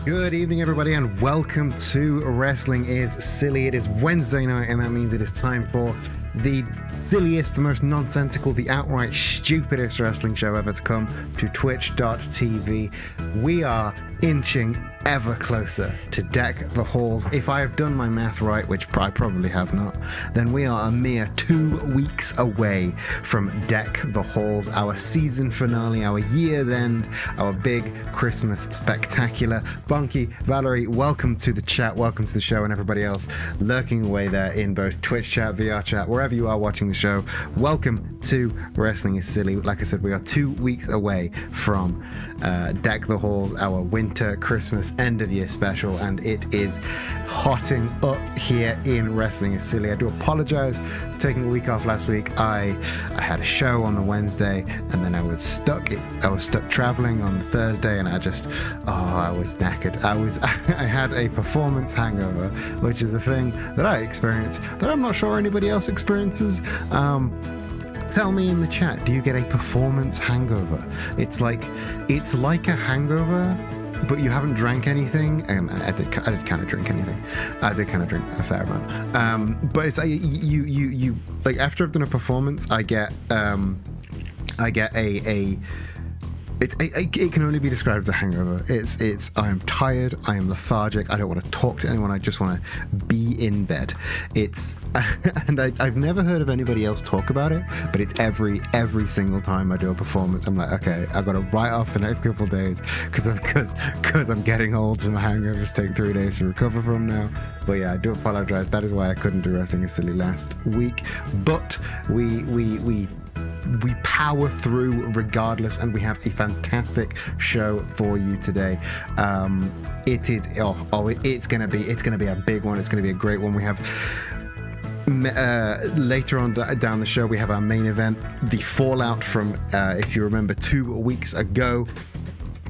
Good evening, everybody, and welcome to Wrestling is Silly. It is Wednesday night, and that means it is time for the silliest, the most nonsensical, the outright stupidest wrestling show ever to come to twitch.tv. We are inching ever closer to Deck the Halls. If I have done my math right, which I probably have not, then we are a mere 2 weeks away from Deck the Halls, our season finale, our year's end, our big Christmas spectacular. Bonky, Valerie, welcome to the chat, welcome to the show, and everybody else lurking away there in both Twitch chat, VR chat, wherever you are watching the show. Welcome to Wrestling is Silly. Like I said, we are 2 weeks away from Deck the Halls, our winter Christmas end of year special, and it is hotting up here in Wrestling is Silly. I do apologize for taking a week off last week. I had a show on the Wednesday, and then I was stuck traveling on the Thursday, and I was knackered. I had a performance hangover, which is a thing that I experience that I'm not sure anybody else experiences. Tell me in the chat, do you get a performance hangover? It's like a hangover, but you haven't drank anything. I did kind of drink anything. I did kind of drink a fair amount. But it's like you like, after I've done a performance, I get it can only be described as a hangover. I am tired, I am lethargic, I don't want to talk to anyone, I just want to be in bed. And I've never heard of anybody else talk about it, but it's every single time I do a performance, I'm like, okay, I've got to write off the next couple of days because I'm getting old and my hangovers take 3 days to recover from now. But yeah, I do apologize. That is why I couldn't do Wrestling is Silly last week. But we power through regardless, and we have a fantastic show for you today. It's gonna be a big one. It's gonna be a great one. We have later on down the show, we have our main event, the fallout from if you remember 2 weeks ago,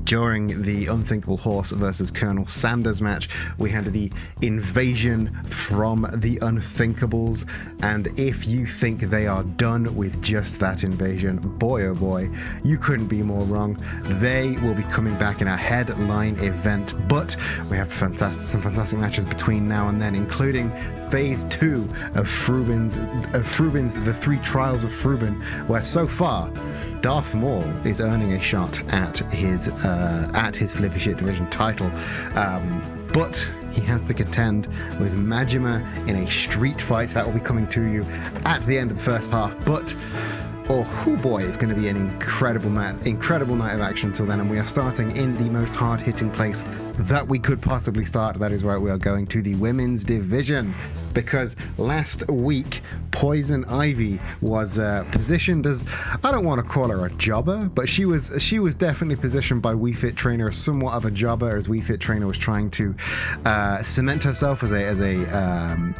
during the Unthinkable Horse versus Colonel Sanders match. We had the invasion from the Unthinkables, and if you think they are done with just that invasion, boy oh boy, you couldn't be more wrong. They will be coming back in our headline event, but we have some fantastic matches between now and then, including Phase 2 of Frubin's The Three Trials of Frubin, where so far Darth Maul is earning a shot at his Flippy Shit Division title, but he has to contend with Majima in a street fight that will be coming to you at the end of the first half. But oh boy, it's going to be an incredible night of action until then, and we are starting in the most hard-hitting place that we could possibly start. That is right, we are going to the women's division, because last week Poison Ivy was positioned as, I don't want to call her a jobber, but she was definitely positioned by Wii Fit Trainer as somewhat of a jobber, as Wii Fit Trainer was trying to cement herself as a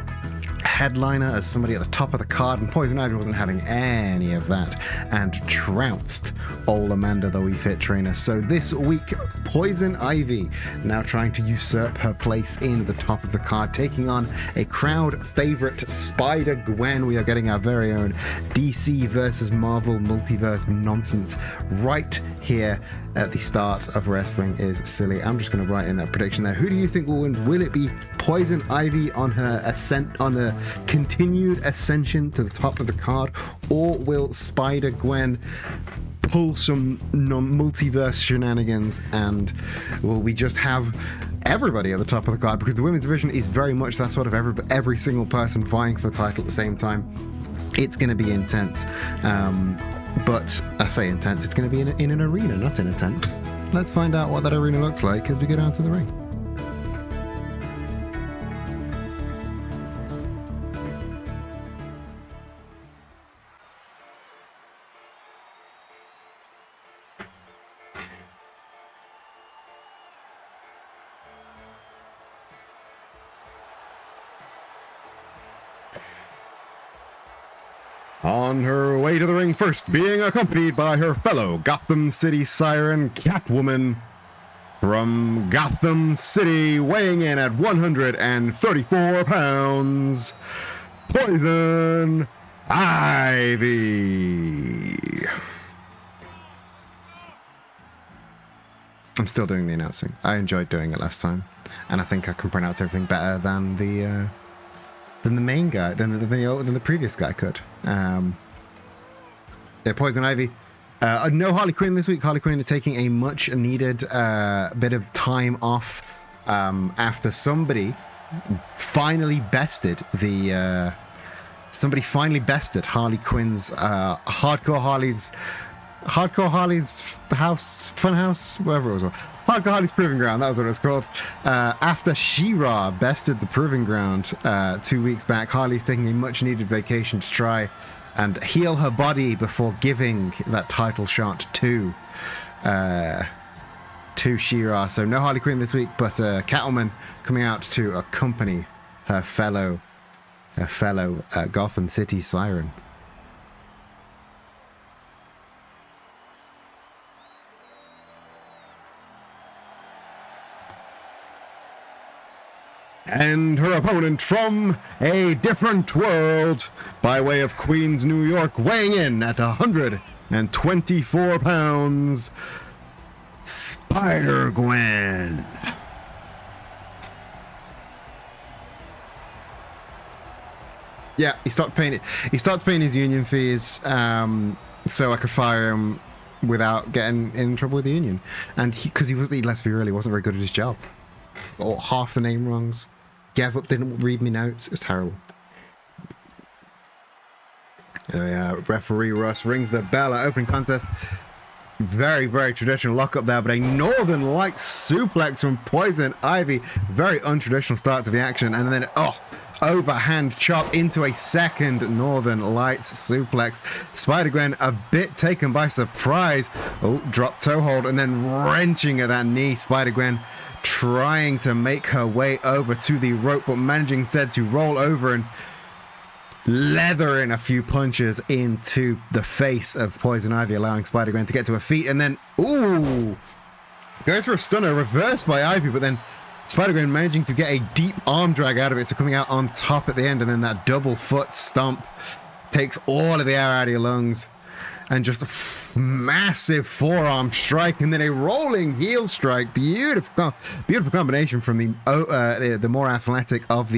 headliner, as somebody at the top of the card, and Poison Ivy wasn't having any of that and trounced old Amanda, the Wii Fit Trainer. So this week, Poison Ivy now trying to usurp her place in the top of the card, taking on a crowd favorite Spider Gwen. We are getting our very own DC versus Marvel multiverse nonsense right here at the start of Wrestling is Silly. I'm just going to write in that prediction there. Who do you think will win? Will it be Poison Ivy on a continued ascension to the top of the card, or will Spider Gwen pull some multiverse shenanigans, and will we just have everybody at the top of the card? Because the women's division is very much that sort of every single person vying for the title at the same time. It's going to be intense. But I say intense, it's going to be in an arena, not in a tent. Let's find out what that arena looks like as we go down to the ring. On her way to the ring first, being accompanied by her fellow Gotham City Siren, Catwoman, from Gotham City, weighing in at 134 pounds, Poison Ivy. I'm still doing the announcing. I enjoyed doing it last time, and I think I can pronounce everything better than the main guy, than the previous guy could. Yeah, Poison Ivy. No Harley Quinn this week. Harley Quinn is taking a much needed bit of time off after somebody finally bested Harley Quinn's Hardcore Harley's house, Funhouse, whatever it was. Hardcore Harley's Proving Ground, that was what it was called. After She-Ra bested the Proving Ground 2 weeks back, Harley's taking a much-needed vacation to try and heal her body before giving that title shot to She-Ra. So no Harley Quinn this week, but Catwoman coming out to accompany her fellow Gotham City siren. And her opponent from a different world, by way of Queens, New York, weighing in at 124 pounds, Spider-Gwen. Yeah, he stopped paying his union fees, so I could fire him without getting in trouble with the union. And let's be real, he wasn't very good at his job. Or half the name wrongs. Gave up, didn't read me notes. It was terrible. Anyway, referee Russ rings the bell at opening contest. Very, very traditional lockup there, but a Northern Lights suplex from Poison Ivy. Very untraditional start to the action, and then overhand chop into a second Northern Lights suplex. Spider-Gwen a bit taken by surprise. Drop toe hold and then wrenching at that knee. Spider-Gwen trying to make her way over to the rope, but managing instead to roll over and leather in a few punches into the face of Poison Ivy, allowing Spider-Gwen to get to her feet, and then goes for a stunner, reversed by Ivy, but then Spider-Gwen managing to get a deep arm drag out of it, so coming out on top at the end, and then that double foot stomp takes all of the air out of your lungs, and just a massive forearm strike, and then a rolling heel strike. Beautiful combination from the more athletic of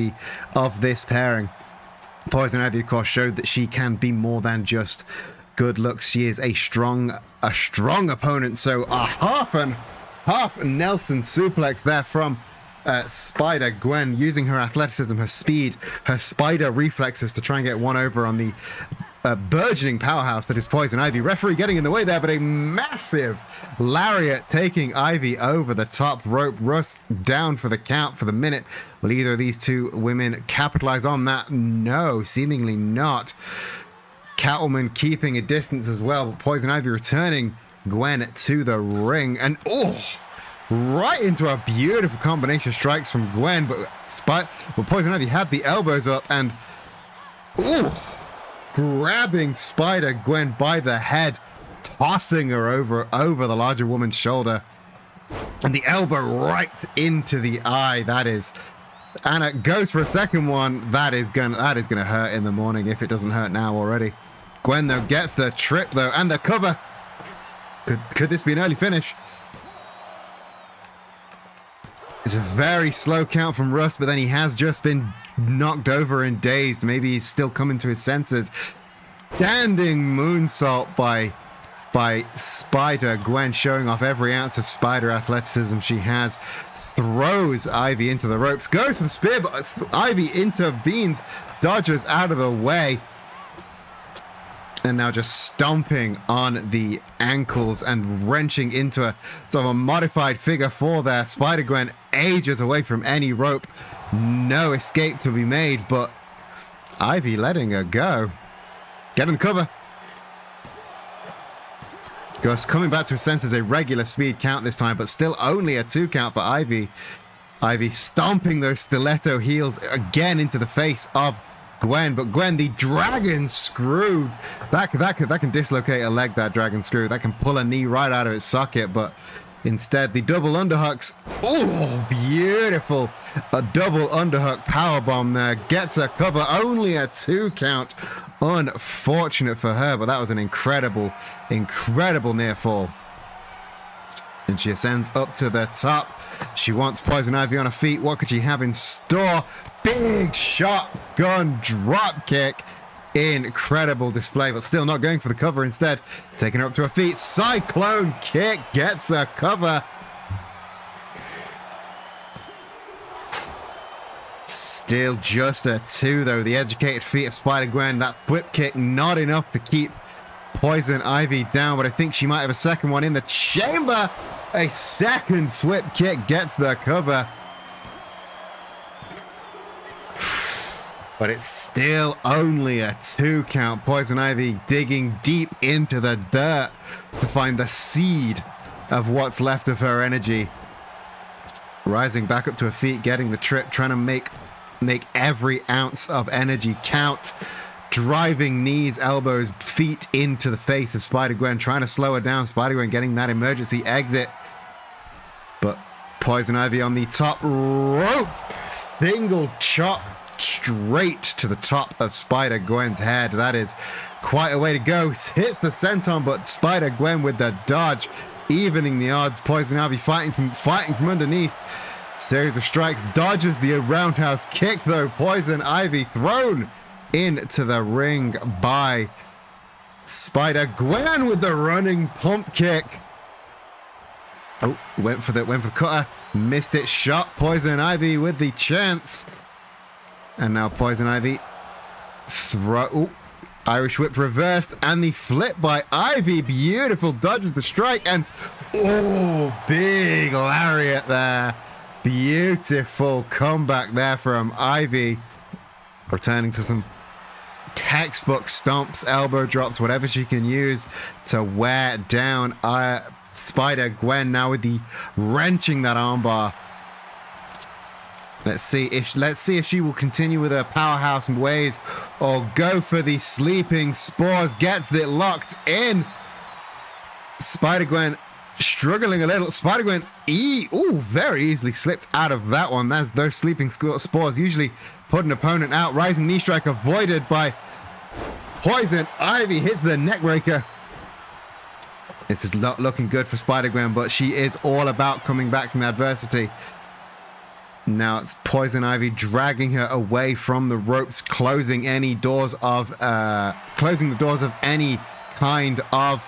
this pairing. Poison Ivy, of course, showed that she can be more than just good looks. She is a strong opponent. So a half Nelson suplex there from Spider-Gwen, using her athleticism, her speed, her spider reflexes to try and get one over on the burgeoning powerhouse that is Poison Ivy. Referee getting in the way there, but a massive lariat taking Ivy over the top rope. Russ down for the count for the minute. Will either of these two women capitalize on that? No, seemingly not. Catwoman keeping a distance as well, but Poison Ivy returning Gwen to the ring, and right into a beautiful combination of strikes from Gwen, but Poison Ivy had the elbows up and grabbing Spider-Gwen by the head, tossing her over the larger woman's shoulder, and the elbow right into the eye. That is, and it goes for a second one. That is gonna hurt in the morning if it doesn't hurt now already. Gwen though gets the trip though and the cover. Could this be an early finish? It's a very slow count from Russ, but then he has just been knocked over and dazed. Maybe he's still coming to his senses. Standing moonsault by Spider-Gwen, showing off every ounce of spider athleticism she has. Throws Ivy into the ropes, goes for the spear, but Ivy intervenes, dodges out of the way. And now just stomping on the ankles and wrenching into a sort of a modified figure four there. Spider-Gwen ages away from any rope. No escape to be made, but Ivy letting her go. Getting the cover. Gus coming back to her senses, a regular speed count this time, but still only a 2 count for Ivy. Ivy stomping those stiletto heels again into the face of Gwen, but Gwen, the dragon screw, that can dislocate a leg, that dragon screw. That can pull a knee right out of its socket, but instead the double underhooks. Beautiful. A double underhook powerbomb there. Gets a cover, only a 2 count. Unfortunate for her, but that was an incredible near fall. And she ascends up to the top. She wants Poison Ivy on her feet. What could she have in store? Big shotgun drop kick. Incredible display, but still not going for the cover. Instead, taking her up to her feet. Cyclone kick gets the cover. Still just a 2, though. The educated feet of Spider-Gwen. That whip kick not enough to keep Poison Ivy down, but I think she might have a second one in the chamber. A second whip kick gets the cover. But it's still only a 2 count. Poison Ivy digging deep into the dirt to find the seed of what's left of her energy. Rising back up to her feet, getting the trip, trying to make every ounce of energy count. Driving knees, elbows, feet into the face of Spider-Gwen, trying to slow her down. Spider-Gwen getting that emergency exit. But Poison Ivy on the top rope. Single chop straight to the top of Spider-Gwen's head. That is quite a way to go. Hits the senton, but Spider-Gwen with the dodge, evening the odds. Poison Ivy fighting from underneath. Series of strikes, dodges the roundhouse kick, though. Poison Ivy thrown into the ring by Spider-Gwen with the running pump kick. Oh, went for the cutter, missed it. Shot Poison Ivy with the chance, and now Poison Ivy Irish whip reversed, and the flip by Ivy. Beautiful, dodges the strike, and big lariat there. Beautiful comeback there from Ivy, returning to some textbook stomps, elbow drops, whatever she can use to wear down Spider-Gwen. Now with the wrenching that armbar. Let's see if she will continue with her powerhouse ways or go for the sleeping spores. Gets it locked in. Spider-Gwen struggling a little. Spider-Gwen very easily slipped out of that one. Those sleeping spores usually put an opponent out. Rising knee strike avoided by Poison Ivy. Hits the neck breaker. This is not looking good for Spider-Gwen, but she is all about coming back from adversity. Now it's Poison Ivy dragging her away from the ropes, closing the doors of any kind of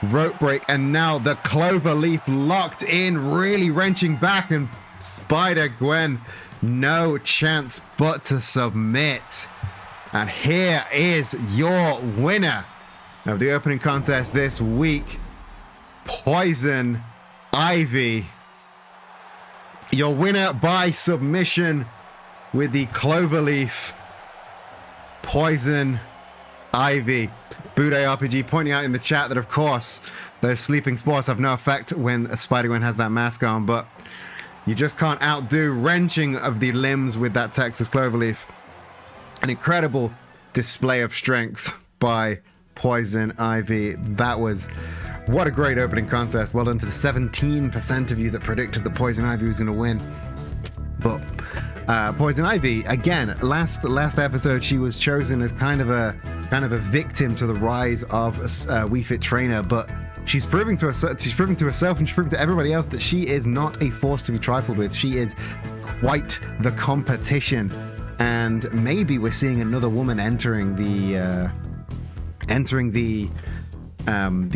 rope break. And now the clover leaf locked in, really wrenching back, and Spider-Gwen no chance but to submit. And here is your winner of the opening contest this week, Poison Ivy. Your winner by submission with the cloverleaf, Poison Ivy. Bude RPG pointing out in the chat that, of course, those sleeping spores have no effect when Spider-Gwen has that mask on, but you just can't outdo wrenching of the limbs with that Texas cloverleaf. An incredible display of strength by Poison Ivy. What a great opening contest. Well done to the 17% of you that predicted that Poison Ivy was going to win. But Poison Ivy, again, last episode she was chosen as kind of a victim to the rise of Wii Fit Trainer, but she's proving to herself and she's proving to everybody else that she is not a force to be trifled with. She is quite the competition, and maybe we're seeing another woman entering the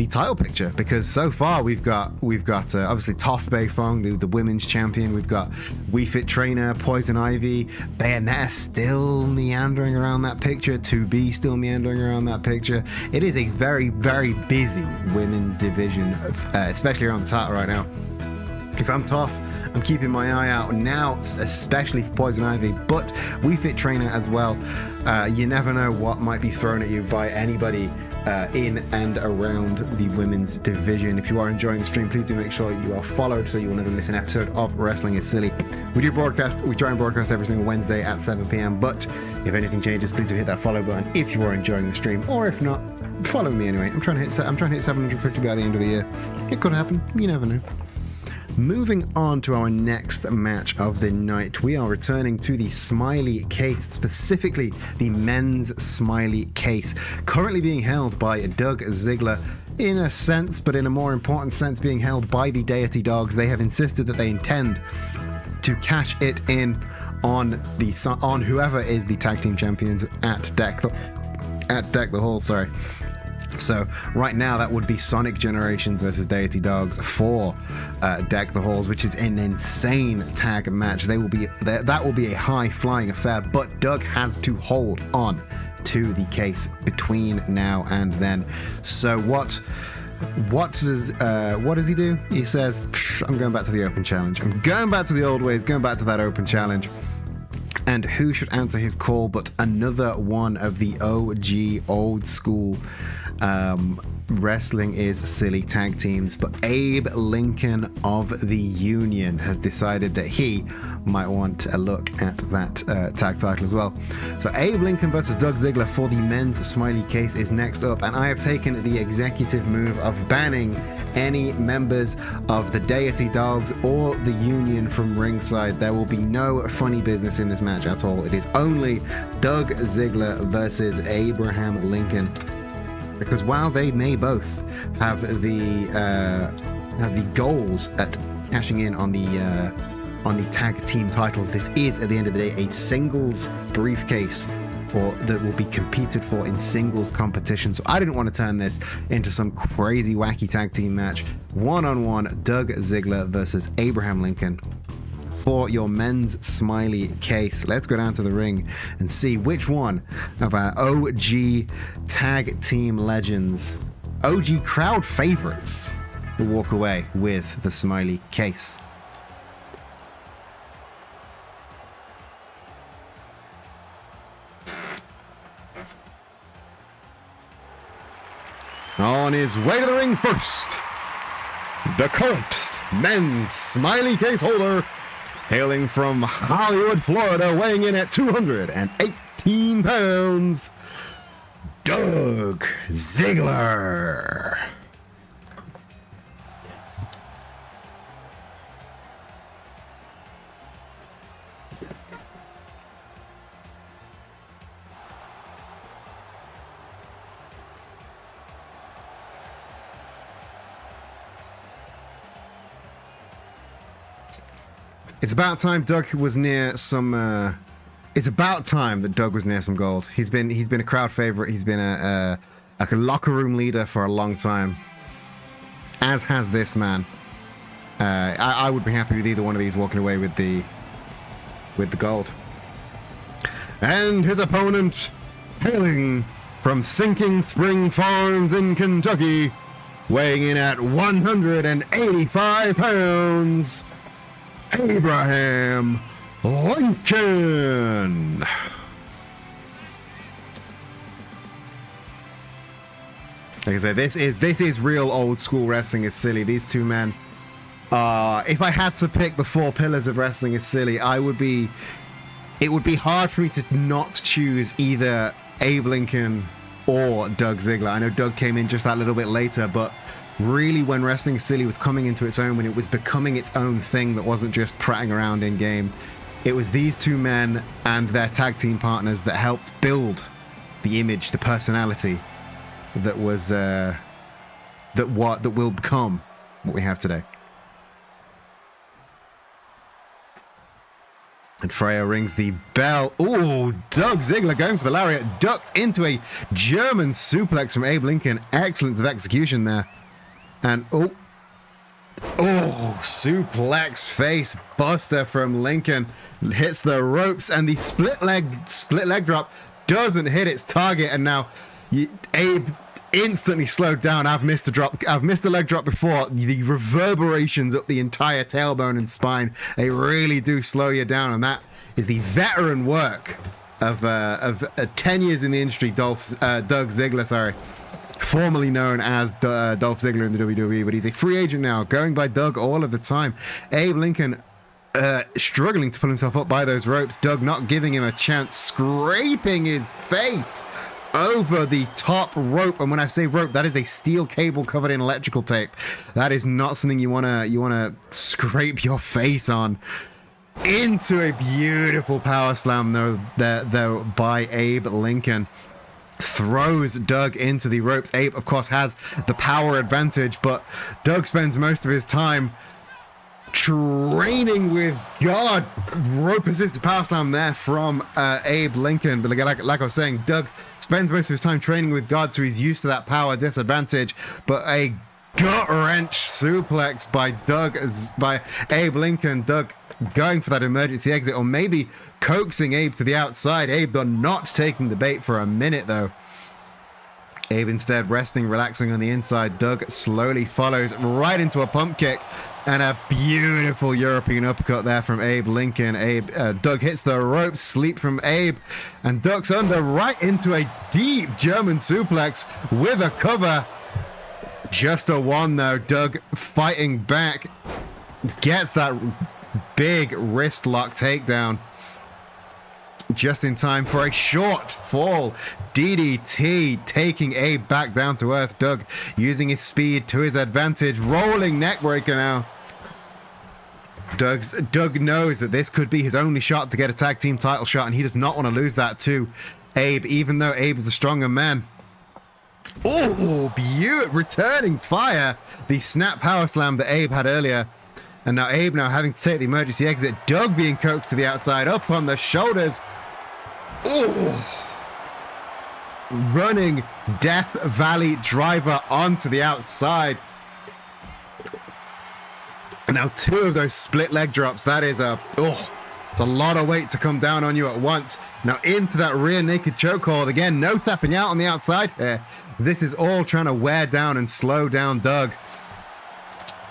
title picture, because so far we've got obviously Toph Beifong, the women's champion. We've got Wii Fit Trainer, Poison Ivy, Bayonetta still meandering around that picture, 2B still meandering around that picture. It is a very, very busy women's division, especially around the title right now. If I'm Toph, I'm keeping my eye out now, especially for Poison Ivy, but Wii Fit Trainer as well. You never know what might be thrown at you by anybody in and around the women's division. If you are enjoying the stream, please do make sure you are followed so you will never miss an episode of Wrestling is Silly. We try and broadcast every single Wednesday at 7 p.m, but if anything changes, please do hit that follow button if you are enjoying the stream, or if not, follow me anyway. I'm trying to hit 750 by the end of the year. It could happen, you never know. Moving on to our next match of the night, we are returning to the Smiley Case, specifically the men's Smiley Case, currently being held by Doug Ziggler in a sense, but in a more important sense, being held by the Deity Dogs. They have insisted that they intend to cash it in on whoever is the tag team champions at Deck the Hall. Sorry. So right now that would be Sonic Generations versus Deity Dogs for Deck the Halls, which is an insane tag match. That will be a high flying affair, but Doug has to hold on to the case between now and then. So what does he do? He says, I'm going back to the open challenge. I'm going back to the old ways, going back to that open challenge. And who should answer his call but another one of the OG old school wrestling is silly tag teams. But Abe Lincoln of the Union has decided that he might want a look at that tag title as well. So Abe Lincoln versus Doug Ziggler for the men's smiley case is next up, and I have taken the executive move of banning any members of the Deity Dogs or the Union from ringside. There will be no funny business in this match at all. It is only Doug Ziggler versus Abraham Lincoln. Because while they may both have the goals at cashing in on the tag team titles, this is at the end of the day a singles briefcase that will be competed for in singles competition. So I didn't want to turn this into some crazy wacky tag team match. One-on-one, Doug Ziggler versus Abraham Lincoln for your men's smiley case. Let's go down to the ring and see which one of our OG tag team legends, OG crowd favorites, will walk away with the smiley case. On his way to the ring first, the current men's smiley case holder, hailing from Hollywood, Florida, weighing in at 218 pounds, Doug Ziggler. It's about time Doug was near some. It's about time that Doug was near some gold. He's been a crowd favorite. He's been a locker room leader for a long time, as has this man. I would be happy with either one of these walking away with the gold. And his opponent, hailing from Sinking Spring Farms in Kentucky, weighing in at 185 pounds. Abraham Lincoln. Like I said, this is real old school wrestling. It's silly. These two men. If I had to pick the four pillars of wrestling is silly, it would be hard for me to not choose either Abe Lincoln or Doug Ziggler. I know Doug came in just that little bit later, but really when Wrestling is Silly was coming into its own, when it was becoming its own thing that wasn't just prattling around in game, it was these two men and their tag team partners that helped build the image, the personality that was that will become what we have today. And Freya rings the bell. Ooh, Doug Ziggler going for the lariat, ducked into a German suplex from Abe Lincoln. Excellence of execution there. And suplex face buster from Lincoln, hits the ropes, and the split leg drop doesn't hit its target. And now Abe instantly slowed down. I've missed a leg drop before. The reverberations up the entire tailbone and spine, they really do slow you down, and that is the veteran work of 10 years in the industry, Doug Ziggler, formerly known as Dolph Ziggler in the WWE, but he's a free agent now, going by Doug all of the time. Abe Lincoln struggling to pull himself up by those ropes. Doug not giving him a chance, scraping his face over the top rope. And when I say rope, that is a steel cable covered in electrical tape. That is not something you wanna scrape your face on. Into a beautiful power slam though by Abe Lincoln. throws Doug into the ropes. Abe, of course, has the power advantage, but Doug spends most of his time training with God. Rope assisted power slam there from Abe Lincoln. But like I was saying, Doug spends most of his time training with God, so he's used to that power disadvantage. But a gut wrench suplex by Abe Lincoln. Doug going for that emergency exit, or maybe coaxing Abe to the outside. Abe not taking the bait for a minute though. Abe instead resting, relaxing on the inside. Doug slowly follows right into a pump kick and a beautiful European uppercut there from Abe Lincoln. Doug hits the ropes, sleep from Abe, and ducks under right into a deep German suplex with a cover. Just a one though. Doug fighting back, gets that big wrist lock takedown just in time for a short fall DDT, taking Abe back down to earth. Doug using his speed to his advantage, rolling neckbreaker now. Doug knows that this could be his only shot to get a tag team title shot, and he does not want to lose that to Abe, even though Abe is the stronger man. Oh, beautiful returning fire, the snap power slam that Abe had earlier. And now Abe having to take the emergency exit. Doug being coaxed to the outside, up on the shoulders. Oh, running Death Valley driver onto the outside. And now two of those split leg drops. That is it's a lot of weight to come down on you at once. Now into that rear naked chokehold again. No tapping out on the outside here. This is all trying to wear down and slow down Doug.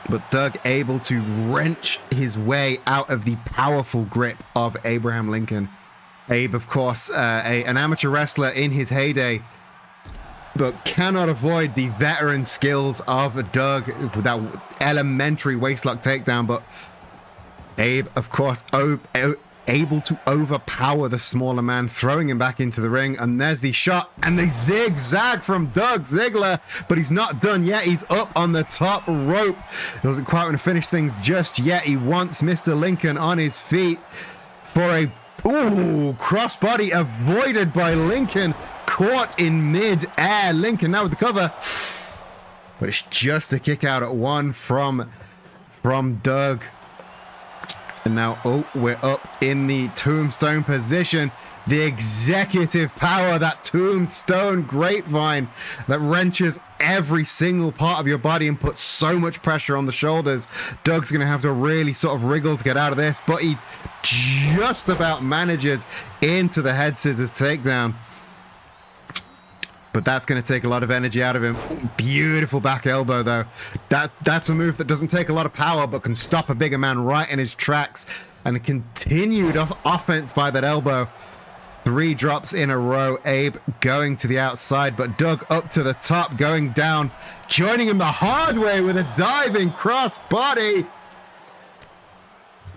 But Doug able to wrench his way out of the powerful grip of Abraham Lincoln. Abe, of course, an amateur wrestler in his heyday, but cannot avoid the veteran skills of Doug with that elementary waistlock takedown. But Abe, of course, able to overpower the smaller man, throwing him back into the ring. And there's the shot and the zigzag from Doug Ziggler, but he's not done yet. He's up on the top rope. Doesn't quite want to finish things just yet. He wants Mr. Lincoln on his feet for a crossbody avoided by Lincoln, caught in mid-air. Lincoln now with the cover, but it's just a kick out at one from Doug. And now, we're up in the tombstone position. The executive power, that tombstone grapevine that wrenches every single part of your body and puts so much pressure on the shoulders. Doug's going to have to really sort of wriggle to get out of this, but he just about manages into the head scissors takedown. But that's going to take a lot of energy out of him. Beautiful back elbow, though. That's a move that doesn't take a lot of power, but can stop a bigger man right in his tracks. And a continued offense by that elbow. 3 drops in a row. Abe going to the outside, but Doug up to the top, going down, joining him the hard way with a diving cross body.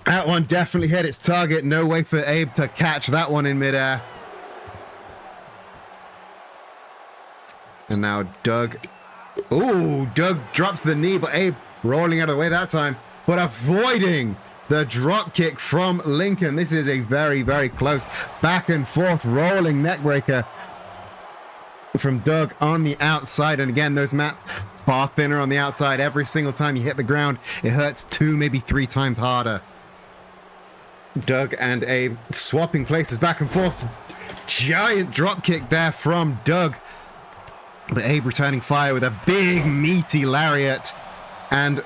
That one definitely hit its target. No way for Abe to catch that one in midair. And now Doug. Doug drops the knee, but Abe rolling out of the way that time, but avoiding the drop kick from Lincoln. This is a very, very close back and forth rolling neckbreaker from Doug on the outside. And again, those mats far thinner on the outside. Every single time you hit the ground, it hurts 2, maybe 3 times harder. Doug and Abe swapping places back and forth. Giant drop kick there from Doug. But Abe returning fire with a big meaty lariat. And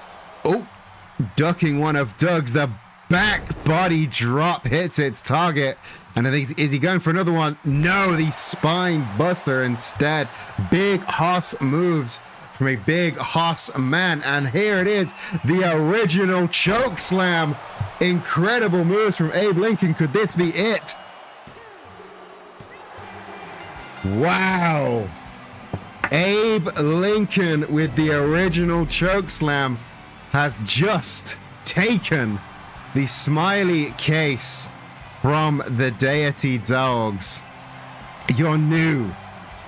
ducking one of Doug's. The back body drop hits its target. And I think, is he going for another one? No, the spine buster instead. Big Hoss moves from a big Hoss man. And here it is, the original choke slam. Incredible moves from Abe Lincoln. Could this be it? Wow. Abe Lincoln with the original choke slam has just taken the smiley case from the Deity Dogs. Your new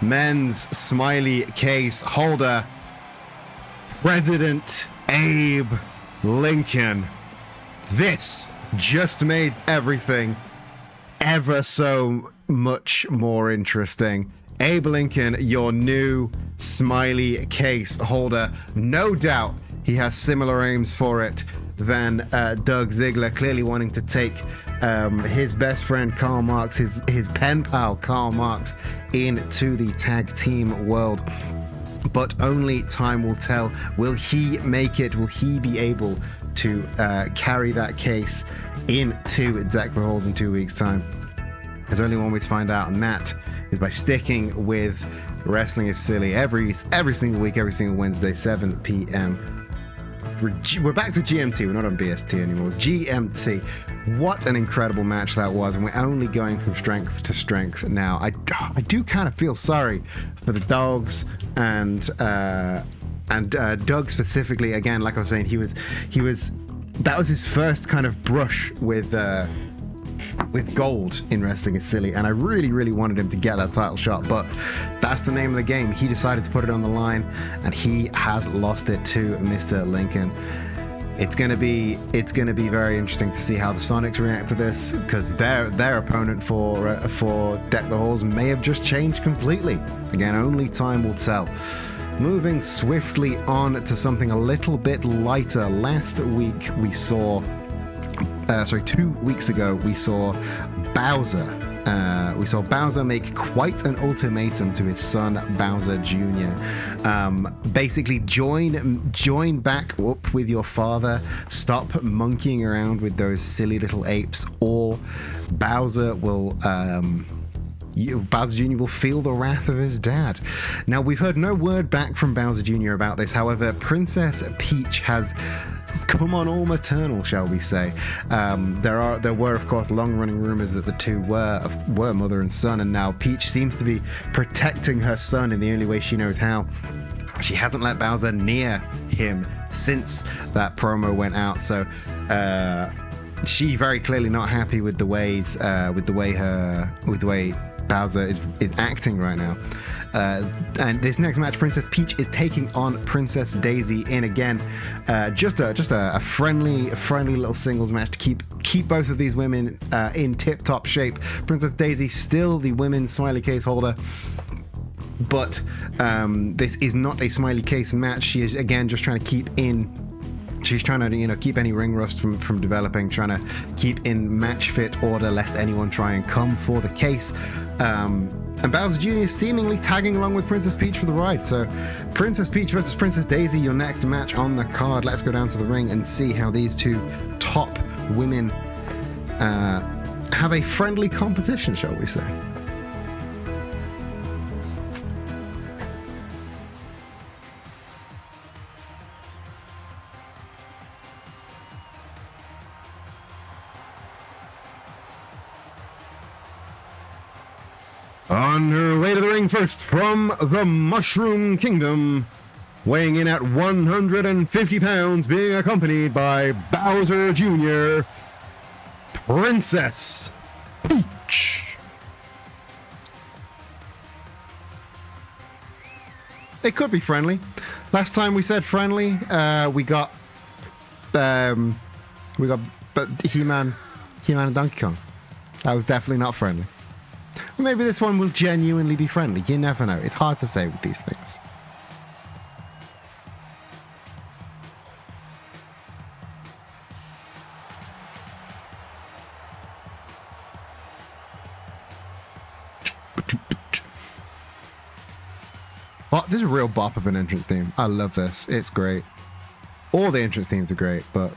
men's smiley case holder, President Abe Lincoln. This just made everything ever so much more interesting. Abe Lincoln, your new smiley case holder. No doubt he has similar aims for it than Doug Ziggler, clearly wanting to take his best friend Karl Marx, his pen pal Karl Marx, into the tag team world. But only time will tell. Will he make it? Will he be able to carry that case into Deck the Halls in 2 weeks' time? There's only one way to find out, and that is by sticking with Wrestling is Silly every single week, every single Wednesday, 7 p.m. We're back to GMT. We're not on BST anymore. GMT. What an incredible match that was, and we're only going from strength to strength now. I do kind of feel sorry for the dogs and Doug specifically. Again, like I was saying, he was that was his first kind of brush with gold in Wrestling is Silly, and I really wanted him to get that title shot, but that's the name of the game. He decided to put it on the line, and he has lost it to Mr. Lincoln. It's gonna be very interesting to see how the Sonics react to this, because their opponent for Deck the Halls may have just changed completely. Again, only time will tell. Moving swiftly on to something a little bit lighter. Last week we saw 2 weeks ago, we saw Bowser. We saw Bowser make quite an ultimatum to his son, Bowser Jr. Basically, join back up with your father. Stop monkeying around with those silly little apes, or Bowser will... Bowser Jr. will feel the wrath of his dad. Now, we've heard no word back from Bowser Jr. about this. However, Princess Peach has come on all maternal, shall we say. There were, of course, long-running rumors that the two were mother and son, and now Peach seems to be protecting her son in the only way she knows how. She hasn't let Bowser near him since that promo went out, so she very clearly not happy with the way Bowser is acting right now. And this next match, Princess Peach is taking on Princess Daisy in again. Just a friendly little singles match to keep both of these women in tip-top shape. Princess Daisy still the women's smiley case holder, but this is not a smiley case match. She is again just trying to keep in. She's trying to, keep any ring rust from developing, trying to keep in match fit order lest anyone try and come for the case. And Bowser Jr. seemingly tagging along with Princess Peach for the ride. So Princess Peach versus Princess Daisy, your next match on the card. Let's go down to the ring and see how these two top women have a friendly competition, shall we say. On her way to the ring first, from the Mushroom Kingdom, weighing in at 150 pounds, being accompanied by Bowser Jr., Princess Peach. They could be friendly. Last time we said friendly, we got He-Man and Donkey Kong. That was definitely not friendly. Maybe this one will genuinely be friendly. You never know. It's hard to say with these things. Oh, this is a real bop of an entrance theme. I love this. It's great. All the entrance themes are great, but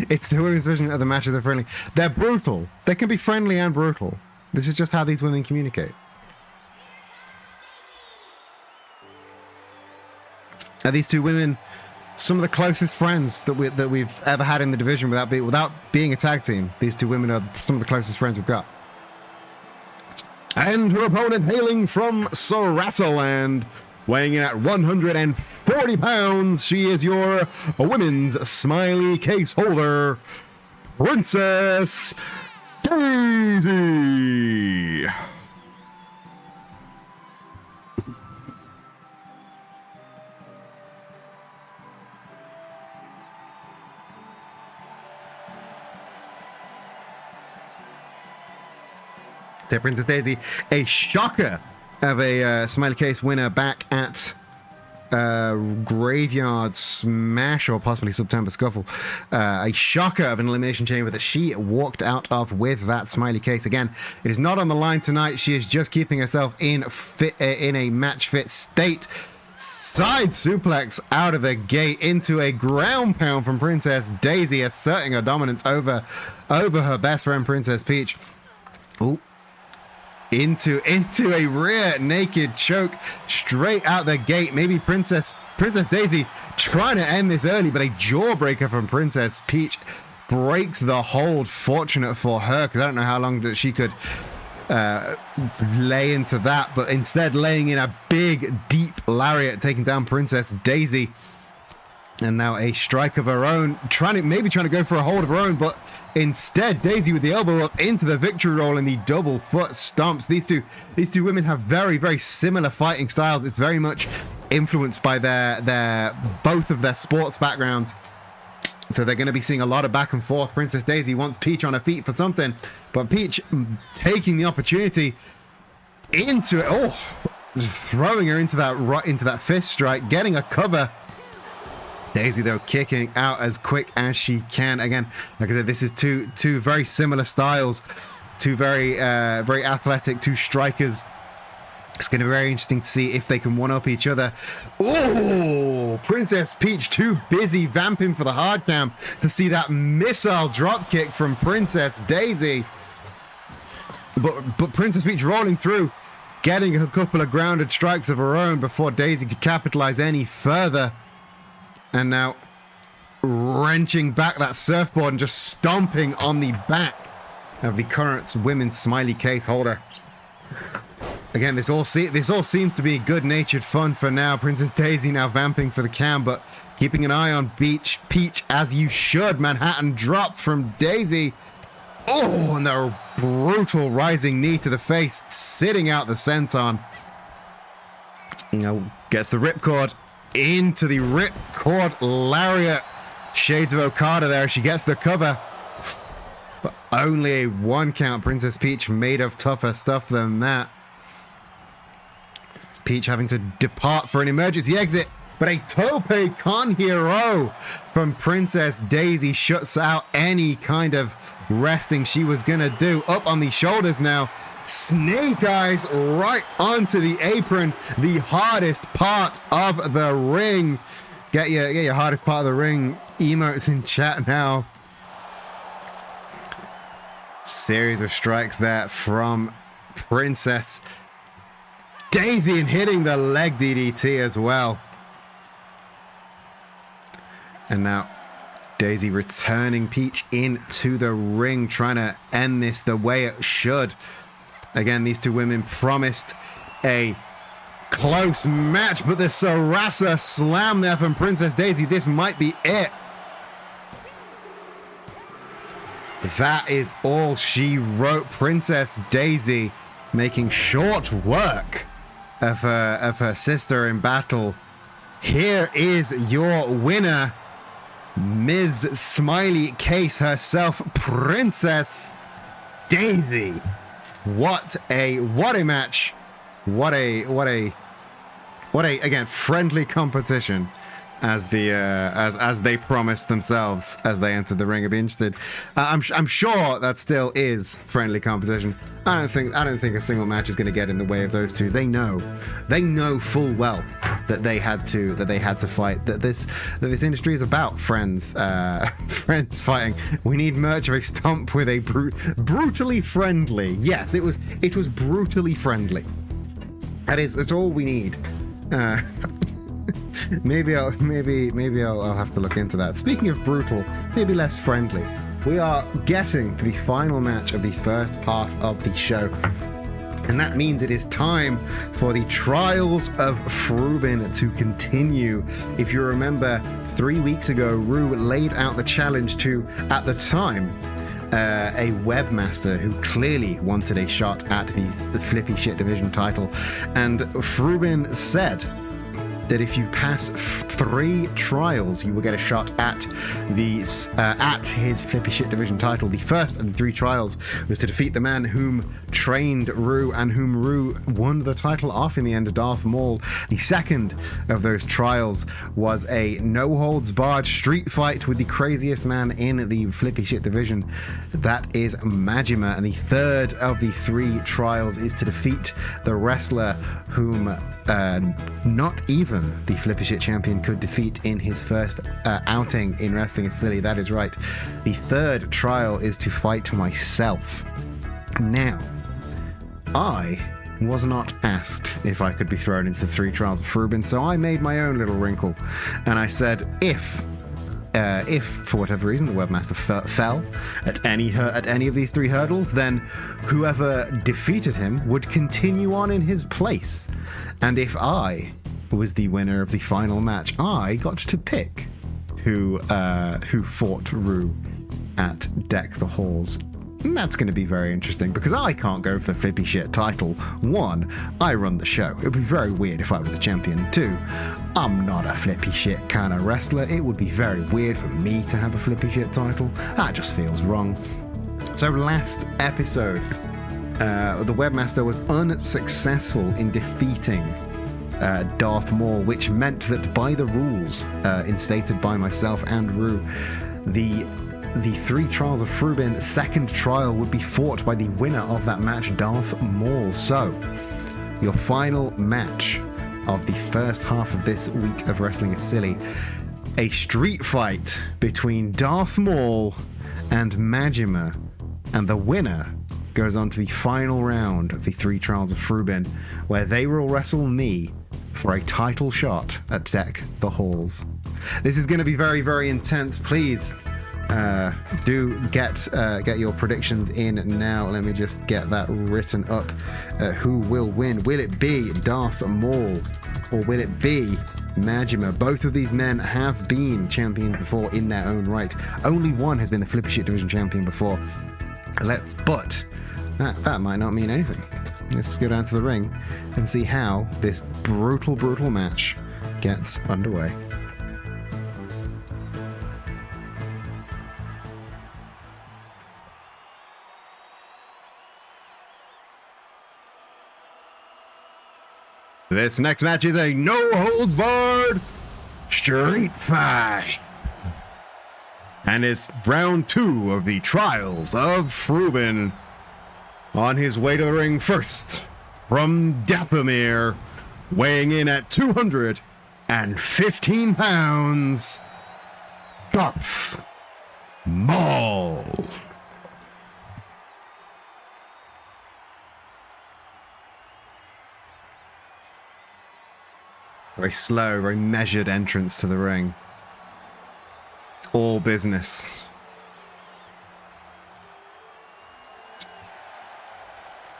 it's the women's version of the matches are friendly. They're brutal. They can be friendly and brutal. This is just how these women communicate. Are these two women some of the closest friends that we've ever had in the division without being a tag team? These two women are some of the closest friends we've got. And her opponent, hailing from Saratoland, weighing in at 140 pounds, she is your women's smiley case holder, Princess Daisy. So Princess Daisy, a shocker of a Smiley Case winner back at Graveyard Smash, or possibly September Scuffle. A shocker of an Elimination Chamber that she walked out of with that Smiley Case. Again, it is not on the line tonight. She is just keeping herself in a match fit state. Side suplex out of the gate into a ground pound from Princess Daisy, asserting her dominance over her best friend Princess Peach. Ooh. Into a rear naked choke straight out the gate. Maybe Princess Daisy trying to end this early, but a jawbreaker from Princess Peach breaks the hold. Fortunate for her, because I don't know how long that she could lay into that, but instead laying in a big deep lariat, taking down Princess Daisy. And now a strike of her own, trying to go for a hold of her own, but instead Daisy with the elbow up into the victory roll and the double foot stomps. These two women have very, very similar fighting styles. It's very much influenced by both of their sports backgrounds. So they're going to be seeing a lot of back and forth. Princess Daisy wants Peach on her feet for something, but Peach taking the opportunity into it. Just throwing her into that fist strike, getting a cover. Daisy, though, kicking out as quick as she can. Again, like I said, this is two very similar styles, two very very athletic, two strikers. It's going to be very interesting to see if they can one-up each other. Oh, Princess Peach too busy vamping for the hard cam to see that missile drop kick from Princess Daisy. But Princess Peach rolling through, getting a couple of grounded strikes of her own before Daisy could capitalize any further. And now wrenching back that surfboard and just stomping on the back of the current women's Smiley Case holder. Again, this all seems to be good-natured fun for now. Princess Daisy now vamping for the cam, but keeping an eye on Peach as you should. Manhattan drop from Daisy. Oh, and the brutal rising knee to the face, sitting out the senton. Gets the ripcord into the ripcord lariat. Shades of Okada there. She gets the cover, but only a 1 count. Princess Peach made of tougher stuff than that. Peach having to depart for an emergency exit, but a tope con hero from Princess Daisy shuts out any kind of resting she was gonna do. Up on the shoulders now. Snake eyes right onto the apron, the hardest part of the ring. Get your hardest part of the ring emotes in chat now. Series of strikes there from Princess Daisy, and hitting the leg DDT as well. And now Daisy returning Peach into the ring, trying to end this the way it should. Again, these two women promised a close match, but the Sarasa slam there from Princess Daisy. This might be it. That is all she wrote. Princess Daisy making short work of her sister in battle. Here is your winner, Ms. Smiley Case herself, Princess Daisy. What a match. What a again friendly competition, as they promised themselves as they entered the ring. I'd be interested. I'm sure that still is friendly competition. I don't think a single match is going to get in the way of those two. They know full well that they had to fight. That this industry is about friends fighting. We need merch of a stomp with a brutally friendly. Yes, it was brutally friendly. That's all we need. Maybe I'll have to look into that. Speaking of brutal, maybe less friendly, we are getting to the final match of the first half of the show, and that means it is time for the Trials of Frubin to continue. If you remember, 3 weeks ago, Rue laid out the challenge to, at the time, a webmaster who clearly wanted a shot at the Flippy Shit Division title, and Frubin said that if you pass 3 trials, you will get a shot at his Flippy Shit Division title. The first of the 3 trials was to defeat the man whom trained Rue and whom Rue won the title off in the end, Darth Maul. The second of those trials was a no-holds-barred street fight with the craziest man in the Flippy Shit Division. That is Majima. And the third of the 3 trials is to defeat the wrestler whom not even the Flippy Shit champion could defeat in his first outing in Wrestling is Silly. That is right. The third trial is to fight myself. Now, I was not asked if I could be thrown into the 3 trials of Frubin, so I made my own little wrinkle, and I said if for whatever reason the webmaster fell at any of these 3 hurdles, then whoever defeated him would continue on in his place. And if I was the winner of the final match, I got to pick who fought Rue at Deck the Halls. And that's going to be very interesting because I can't go for the Flippy Shit title. 1, I run the show. It would be very weird if I was the champion. 2, I'm not a Flippy Shit kind of wrestler. It would be very weird for me to have a Flippy Shit title. That just feels wrong. So last episode, the webmaster was unsuccessful in defeating Darth Maul, which meant that by the rules instated by myself and Rue, the 3 trials of Frubin second trial would be fought by the winner of that match, Darth Maul. So, your final match of the first half of this week of Wrestling is Silly, a street fight between Darth Maul and Majima, and the winner goes on to the final round of the 3 trials of Frubin, where they will wrestle me for a title shot at Deck the Halls. This is going to be very, very intense. Please do get your predictions in now. Let me just get that written up. Who will win? Will it be Darth Maul or will it be Majima? Both of these men have been champions before in their own right. Only one has been the Flippy Shit Division champion before. But that might not mean anything. Let's go down to the ring and see how this brutal match gets underway. This next match is a no-holds-barred street fight. And it's round 2 of the trials of Frubin. On his way to the ring first, from Decemer, weighing in at 215 pounds, Darth Maul. Very slow, very measured entrance to the ring. All business.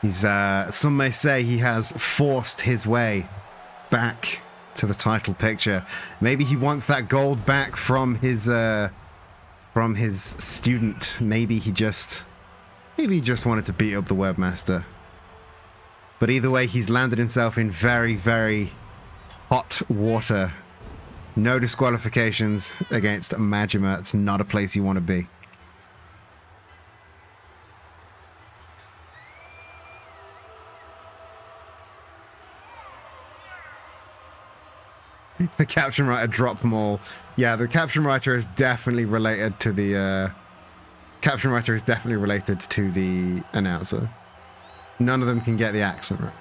He's, some may say he has forced his way back to the title picture. Maybe he wants that gold back from his student. Maybe he just wanted to beat up the webmaster. But either way, he's landed himself in very, very hot water. No disqualifications against Majima. It's not a place you want to be. The caption writer dropped Maul. Yeah, the caption writer is definitely related to the announcer. None of them can get the accent right.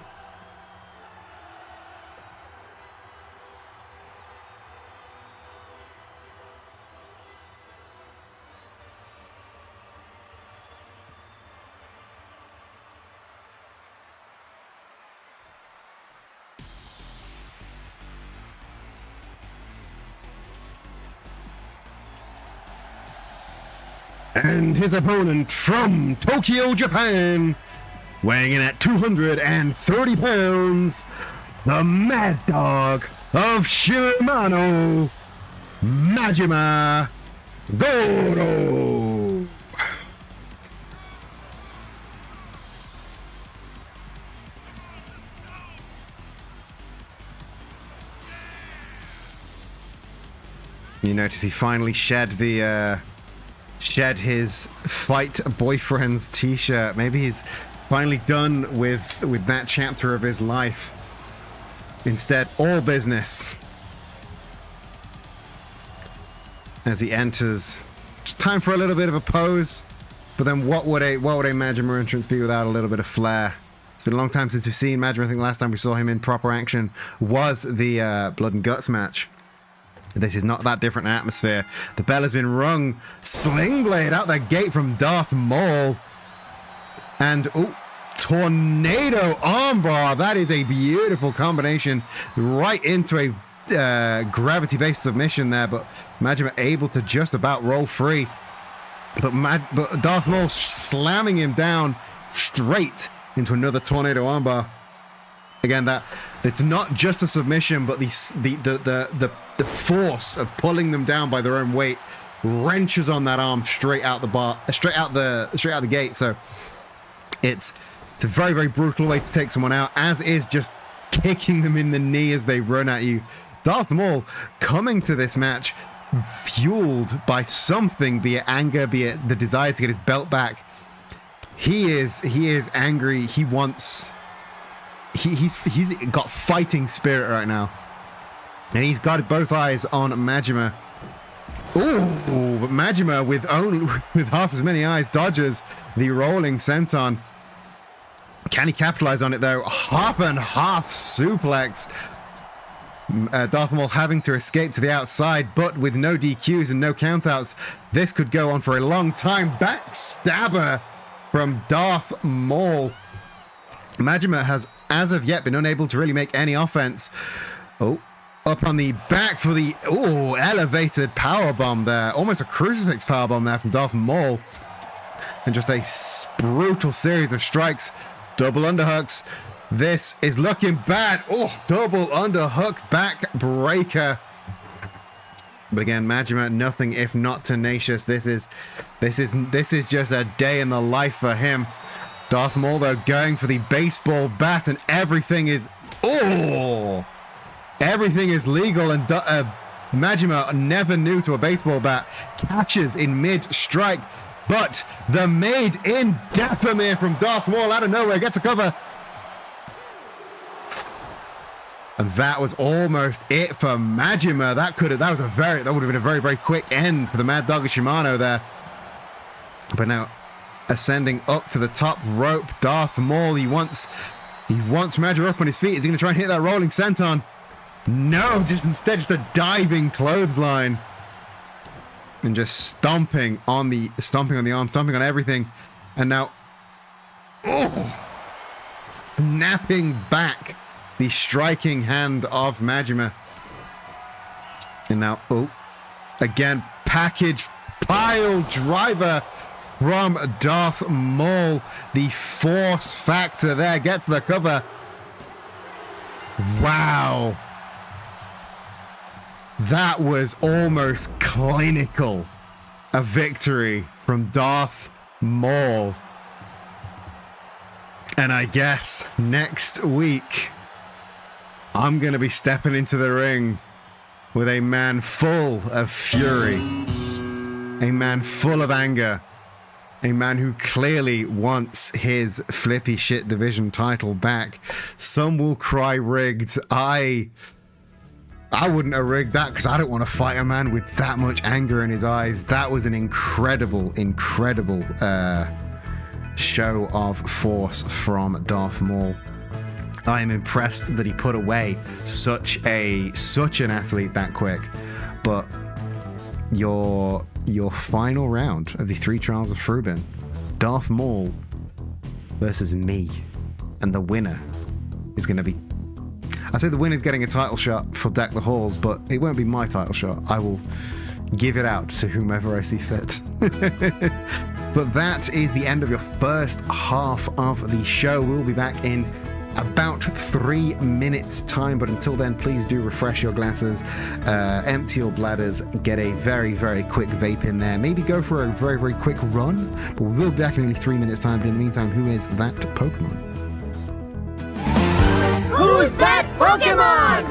And his opponent from Tokyo, Japan, weighing in at 230 pounds, the Mad Dog of Shimano, Majima Goro. You notice he finally shed his fight boyfriend's t-shirt. Maybe he's finally done with that chapter of his life. Instead, all business. As he enters, just time for a little bit of a pose. But then, what would a Majima entrance be without a little bit of flair? It's been a long time since we've seen Majima. I think the last time we saw him in proper action was the Blood and Guts match. This is not that different an atmosphere. The bell has been rung. Sling Blade out the gate from Darth Maul. And, tornado armbar. That is a beautiful combination. Right into a gravity-based submission there. But Majima able to just about roll free. But Darth Maul slamming him down straight into another tornado armbar. Again, it's not just a submission, but the force of pulling them down by their own weight wrenches on that arm straight out the gate. So it's a very, very brutal way to take someone out, as is just kicking them in the knee as they run at you. Darth Maul coming to this match fueled by something, be it anger, be it the desire to get his belt back. He is angry. He wants. He's got fighting spirit right now, and he's got both eyes on Majima. Ooh, but Majima with half as many eyes dodges the rolling senton. Can he capitalize on it though? Half and half suplex. Darth Maul having to escape to the outside, but with no DQs and no countouts, this could go on for a long time. Backstabber from Darth Maul. Majima has, as of yet, been unable to really make any offense. Oh, up on the back for the elevated powerbomb there. Almost a crucifix powerbomb there from Darth Maul. And just a brutal series of strikes. Double underhooks. This is looking bad. Oh, double underhook back breaker. But again, Majima, nothing if not tenacious. This is just a day in the life for him. Darth Maul, though, going for the baseball bat, and everything is legal, and Majima, never new to a baseball bat, catches in mid-strike, but the made-in Decemer from Darth Maul out of nowhere gets a cover. And that was almost it for Majima. That would have been a very, very quick end for the Mad Dog Shimano there. But now, ascending up to the top rope, Darth Maul, he wants Majima up on his feet. Is he going to try and hit that rolling senton? No, instead just a diving clothesline. And just stomping on the arm, stomping on everything. And now, snapping back the striking hand of Majima. And now, again, package pile driver from Darth Maul. The force factor there gets the cover. Wow. That was almost clinical. A victory from Darth Maul. And I guess next week, I'm going to be stepping into the ring with a man full of fury. A man full of anger. A man who clearly wants his flippy shit division title back. Some will cry rigged. I wouldn't have rigged that because I don't want to fight a man with that much anger in his eyes. That was an incredible show of force from Darth Maul. I am impressed that he put away such an athlete that quick. But your final round of the 3 Trials of Fruben, Darth Maul versus me, and the winner is going to be, I say the winner's getting a title shot for Deck the Halls, but it won't be my title shot. I will give it out to whomever I see fit. But that is the end of your first half of the show. We'll be back in about 3 minutes time, but until then, please do refresh your glasses, empty your bladders, get a very, very quick vape in there, maybe go for a very, very quick run, but we will be back in only 3 minutes time. But in the meantime, who is that Pokemon? Who's that Pokemon?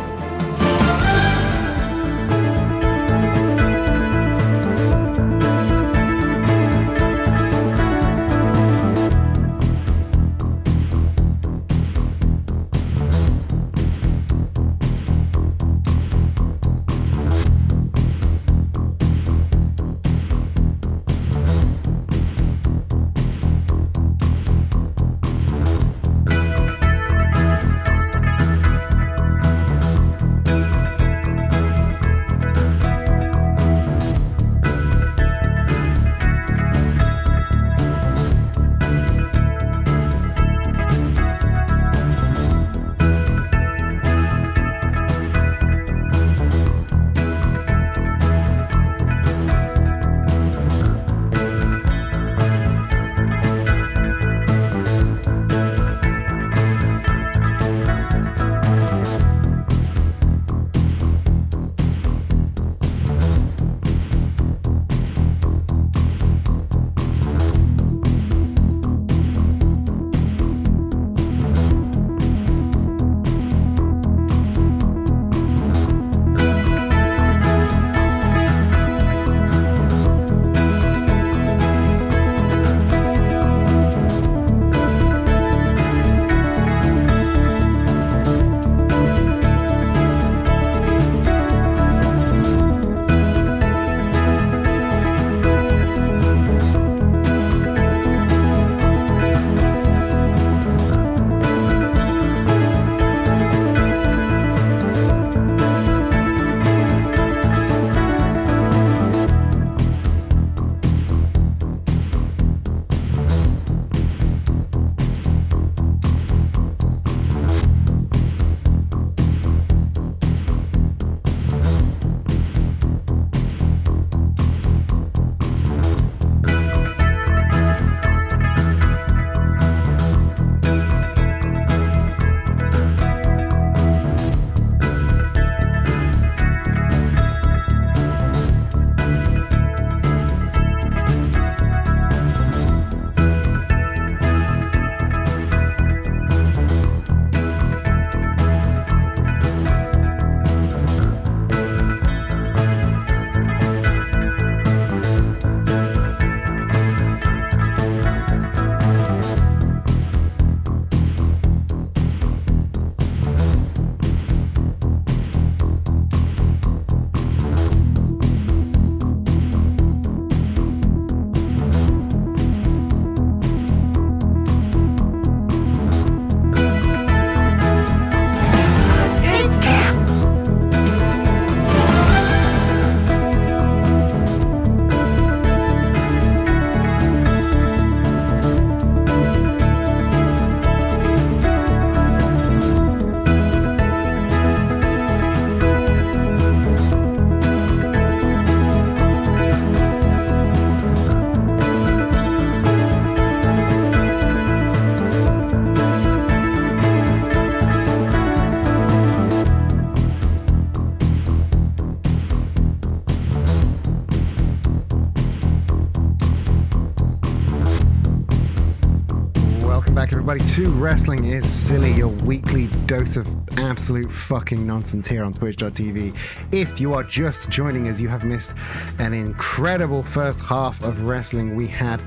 back, everybody, to Wrestling is Silly, your weekly dose of absolute fucking nonsense here on Twitch.tv. If you are just joining us, you have missed an incredible first half of wrestling. We had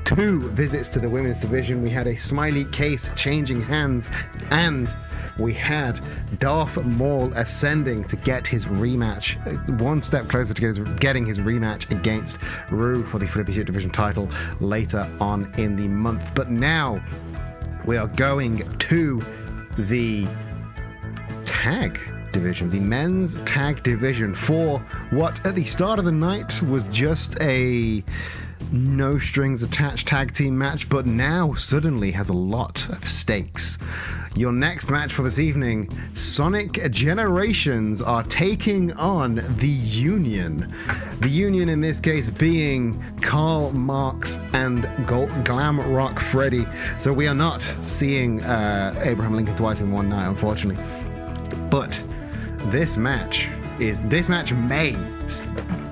2 visits to the women's division. We had a Smiley case changing hands, and we had Darth Maul ascending to get his rematch, one step closer to getting his rematch against Rue for the Philippine Division title later on in the month. But now we are going to the tag division, the men's tag division, for what at the start of the night was just a no strings attached tag team match, but now suddenly has a lot of stakes. Your next match for this evening, Sonic Generations are taking on the Union. The Union in this case being Karl Marx and Glam Rock Freddy. So we are not seeing Abraham Lincoln twice in one night, unfortunately. But this match may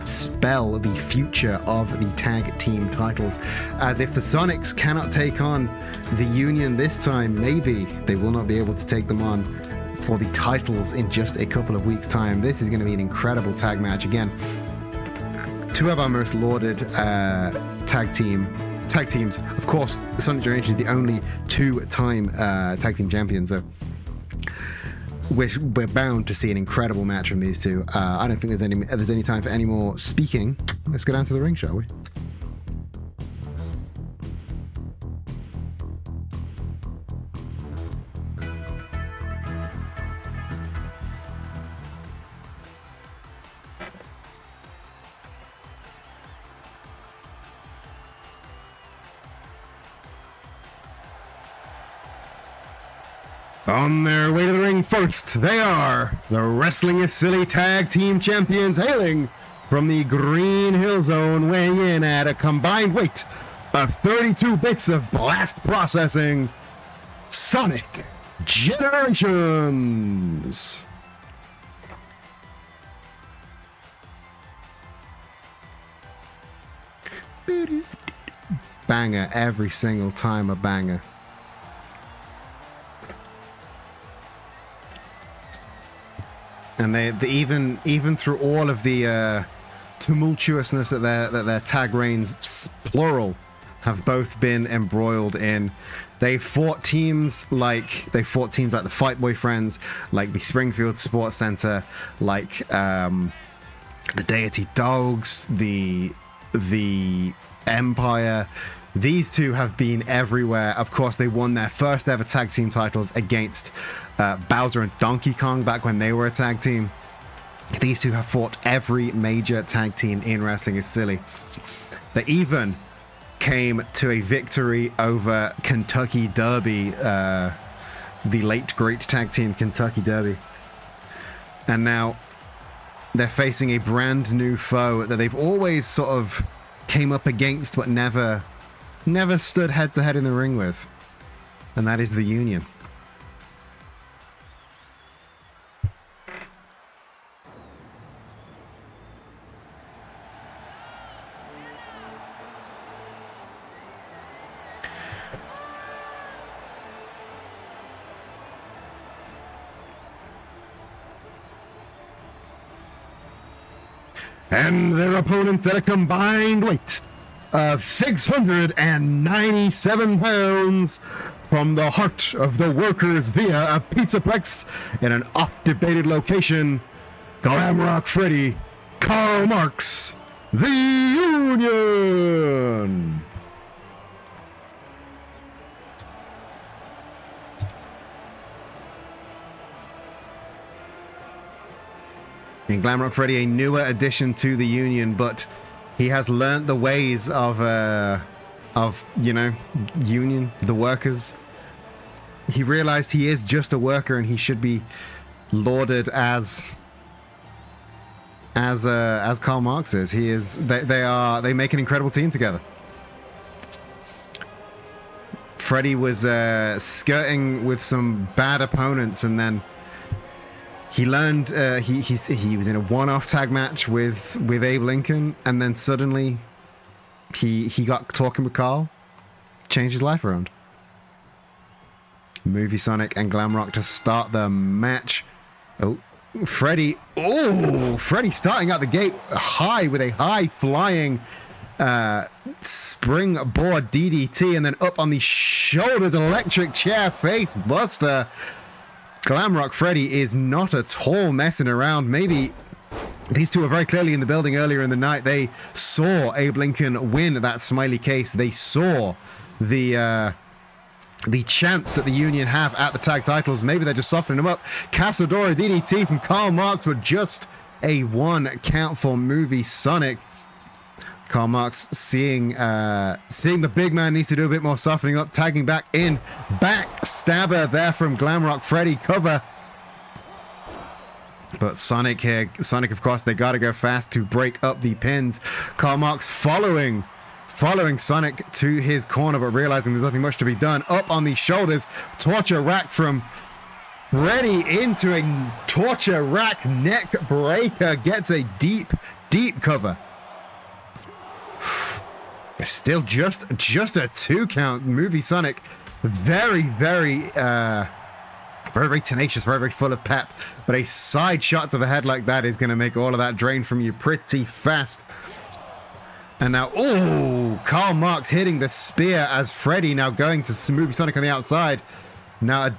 spell the future of the tag team titles, as if the Sonics cannot take on the Union this time, maybe they will not be able to take them on for the titles in just a couple of weeks' time. This is going to be an incredible tag match. Again, 2 of our most lauded tag teams. Of course, Sonic Generations is the only 2-time tag team champion, so we're bound to see an incredible match from these 2. I don't think there's any time for any more speaking. Let's go down to the ring, shall we? On their way to the ring first, they are the Wrestling is Silly Tag Team Champions, hailing from the Green Hill Zone, weighing in at a combined weight of 32 bits of blast processing, Sonic Generations. Banger every single time, a banger. And they even through all of the tumultuousness that their tag reigns, plural, have both been embroiled in. They fought teams like the Fight Boy Friends, like the Springfield Sports Center, like the Deity Dogs, the Empire. These 2 have been everywhere. Of course, they won their first ever tag team titles against Bowser and Donkey Kong back when they were a tag team. These 2 have fought every major tag team in Wrestling is Silly. They even came to a victory over Kentucky Derby, the late great tag team Kentucky Derby. And now they're facing a brand new foe that they've always sort of came up against but never stood head to head in the ring with. And that is the Union. And their opponents at a combined weight of 697 pounds, from the heart of the workers via a pizzaplex in an oft-debated location, Glam Rock Freddy, Karl Marx, the Union. And Glam Rock Freddy, a newer addition to the Union, but he has learnt the ways of Union, the workers. He realized he is just a worker and he should be lauded as Karl Marx is. He is. They make an incredible team together. Freddy was skirting with some bad opponents, and then he learned he was in a one-off tag match with Abe Lincoln, and then suddenly he got talking with Carl, changed his life around. Movie Sonic and Glamrock to start the match. Oh, Freddy. Oh, Freddy starting out the gate high with a high flying springboard DDT, and then up on the shoulders, electric chair face buster. Glamrock Freddy is not at all messing around. Maybe these two were very clearly in the building earlier in the night. They saw Abe Lincoln win that smiley case. They saw the chance that the Union have at the tag titles. Maybe they're just softening them up. Casadora DDT from Karl Marx, with just a 1 count for Movie Sonic. Karl Marx seeing the big man needs to do a bit more softening up, tagging back in. Backstabber there from Glamrock Freddy, cover. But Sonic here, of course, they got to go fast to break up the pins. Karl Marx following Sonic to his corner, but realizing there's nothing much to be done. Up on the shoulders, torture rack from Freddy into a torture rack neck breaker, gets a deep cover. Still just a 2 count. Movie Sonic, very tenacious, very full of pep, but a side shot to the head like that is going to make all of that drain from you pretty fast. And now, oh, Karl Marx hitting the spear as Freddy now going to Movie Sonic on the outside. Now,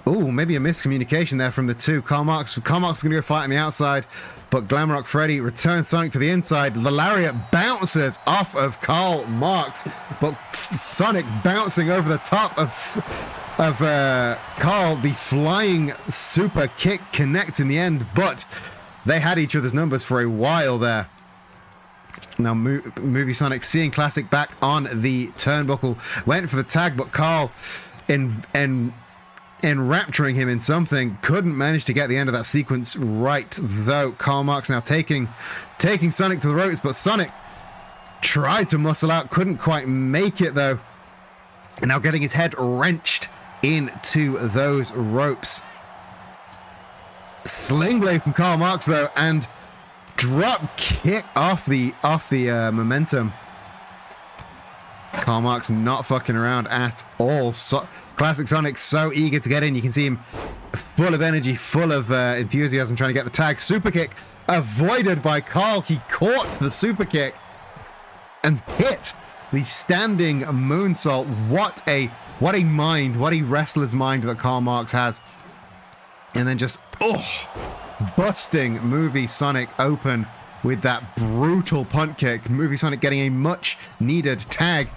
maybe a miscommunication there from the two. Karl Marx is going to go fight on the outside, but Glamrock Freddy returns Sonic to the inside. The lariat bounces off of Karl Marx, but Sonic bouncing over the top of Karl. The flying super kick connects in the end, but they had each other's numbers for a while there. Now, Movie Sonic seeing Classic back on the turnbuckle, went for the tag, but Karl, enrapturing him in something, couldn't manage to get the end of that sequence right, though. Karl Marx now taking Sonic to the ropes, but Sonic tried to muscle out, couldn't quite make it, though. And now getting his head wrenched into those ropes. Sling blade from Karl Marx, though, and drop kick off the momentum. Karl Marx not fucking around at all. Classic Sonic so eager to get in. You can see him full of energy, full of enthusiasm, trying to get the tag. Super kick avoided by Karl. He caught the super kick and hit the standing moonsault. What a mind, what a wrestler's mind that Karl Marx has. And then just busting Movie Sonic open with that brutal punt kick. Movie Sonic getting a much needed tag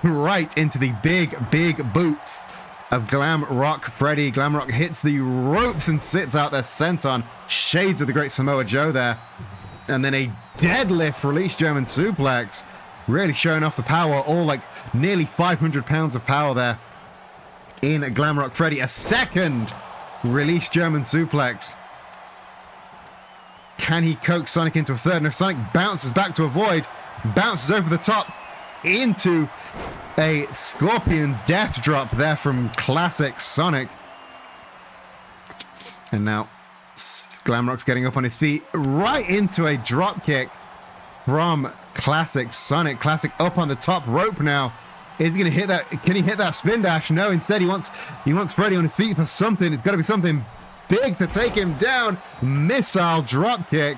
right into the big boots of Glamrock Freddy. Glamrock hits the ropes and sits out there senton. Shades of the Great Samoa Joe there. And then a deadlift release German suplex. Really showing off the power. All like nearly 500 pounds of power there in Glamrock Freddy. A second release German suplex. Can he coax Sonic into a third? No, Sonic bounces back to avoid. Bounces over the top into a Scorpion Death Drop there from Classic Sonic. And now Glamrock's getting up on his feet right into a drop kick from Classic Sonic. Classic up on the top rope now. Is he going to hit that? Can he hit that spin dash? No, instead he wants Freddy on his feet for something. It's got to be something big to take him down. Missile drop kick.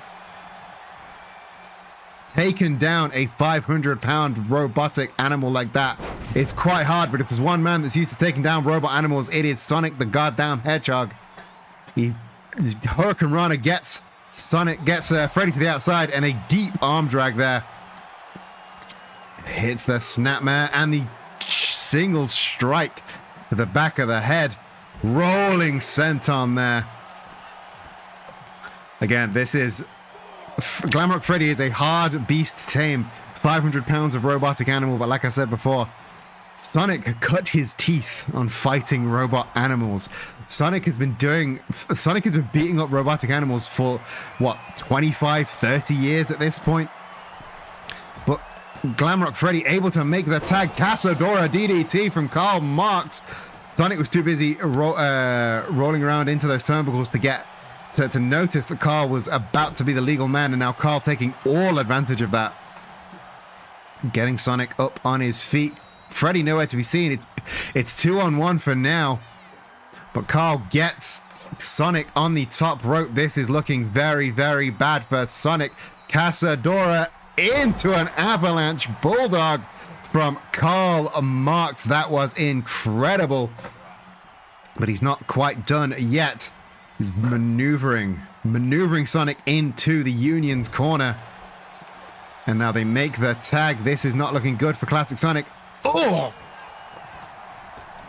Taken down a 500-pound robotic animal like that. It's quite hard, but if there's one man that's used to taking down robot animals, it is Sonic the goddamn Hedgehog. Hurricane Rana gets Freddy to the outside, and a deep arm drag there. Hits the snapmare and the single strike to the back of the head. Rolling senton there. Again, this is Glamrock Freddy is a hard beast to tame. 500 pounds of robotic animal, but like I said before, Sonic cut his teeth on fighting robot animals. Sonic has been beating up robotic animals for what, 25, 30 years at this point. But Glamrock Freddy able to make the tag. Casadora DDT from Karl Marx. Sonic was too busy rolling around into those turnbuckles to notice that Karl was about to be the legal man, and now Karl taking all advantage of that. Getting Sonic up on his feet. Freddy nowhere to be seen. It's It's 2-on-1 for now. But Carl gets Sonic on the top rope. This is looking very, very bad for Sonic. Casadora into an avalanche bulldog from Karl Marx. That was incredible. But he's not quite done yet. He's maneuvering Sonic into the Union's corner. And now they make the tag. This is not looking good for Classic Sonic. Oh!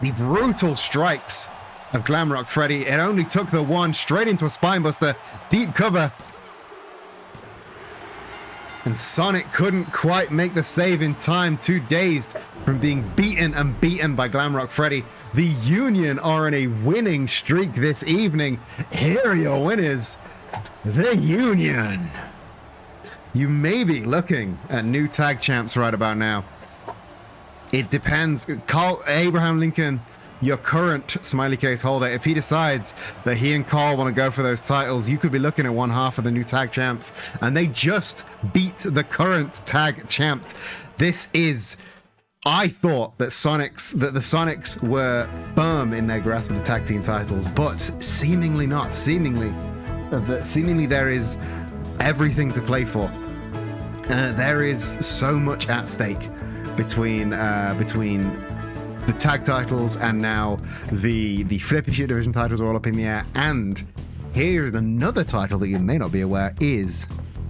The brutal strikes of Glamrock Freddy. It only took the one straight into a spinebuster. Deep cover. And Sonic couldn't quite make the save in time. Too dazed from being beaten by Glamrock Freddy. The Union are on a winning streak this evening. Here are your winners. The Union. You may be looking at new tag champs right about now. It depends. Abraham Lincoln, your current smiley case holder, if he decides that he and Carl want to go for those titles, you could be looking at one half of the new tag champs, and they just beat the current tag champs. This is... I thought that the Sonics were firm in their grasp of the tag team titles, but seemingly not. Seemingly there is everything to play for. There is so much at stake between the tag titles, and now the Flippy Shit Division titles are all up in the air. And here's another title that you may not be aware is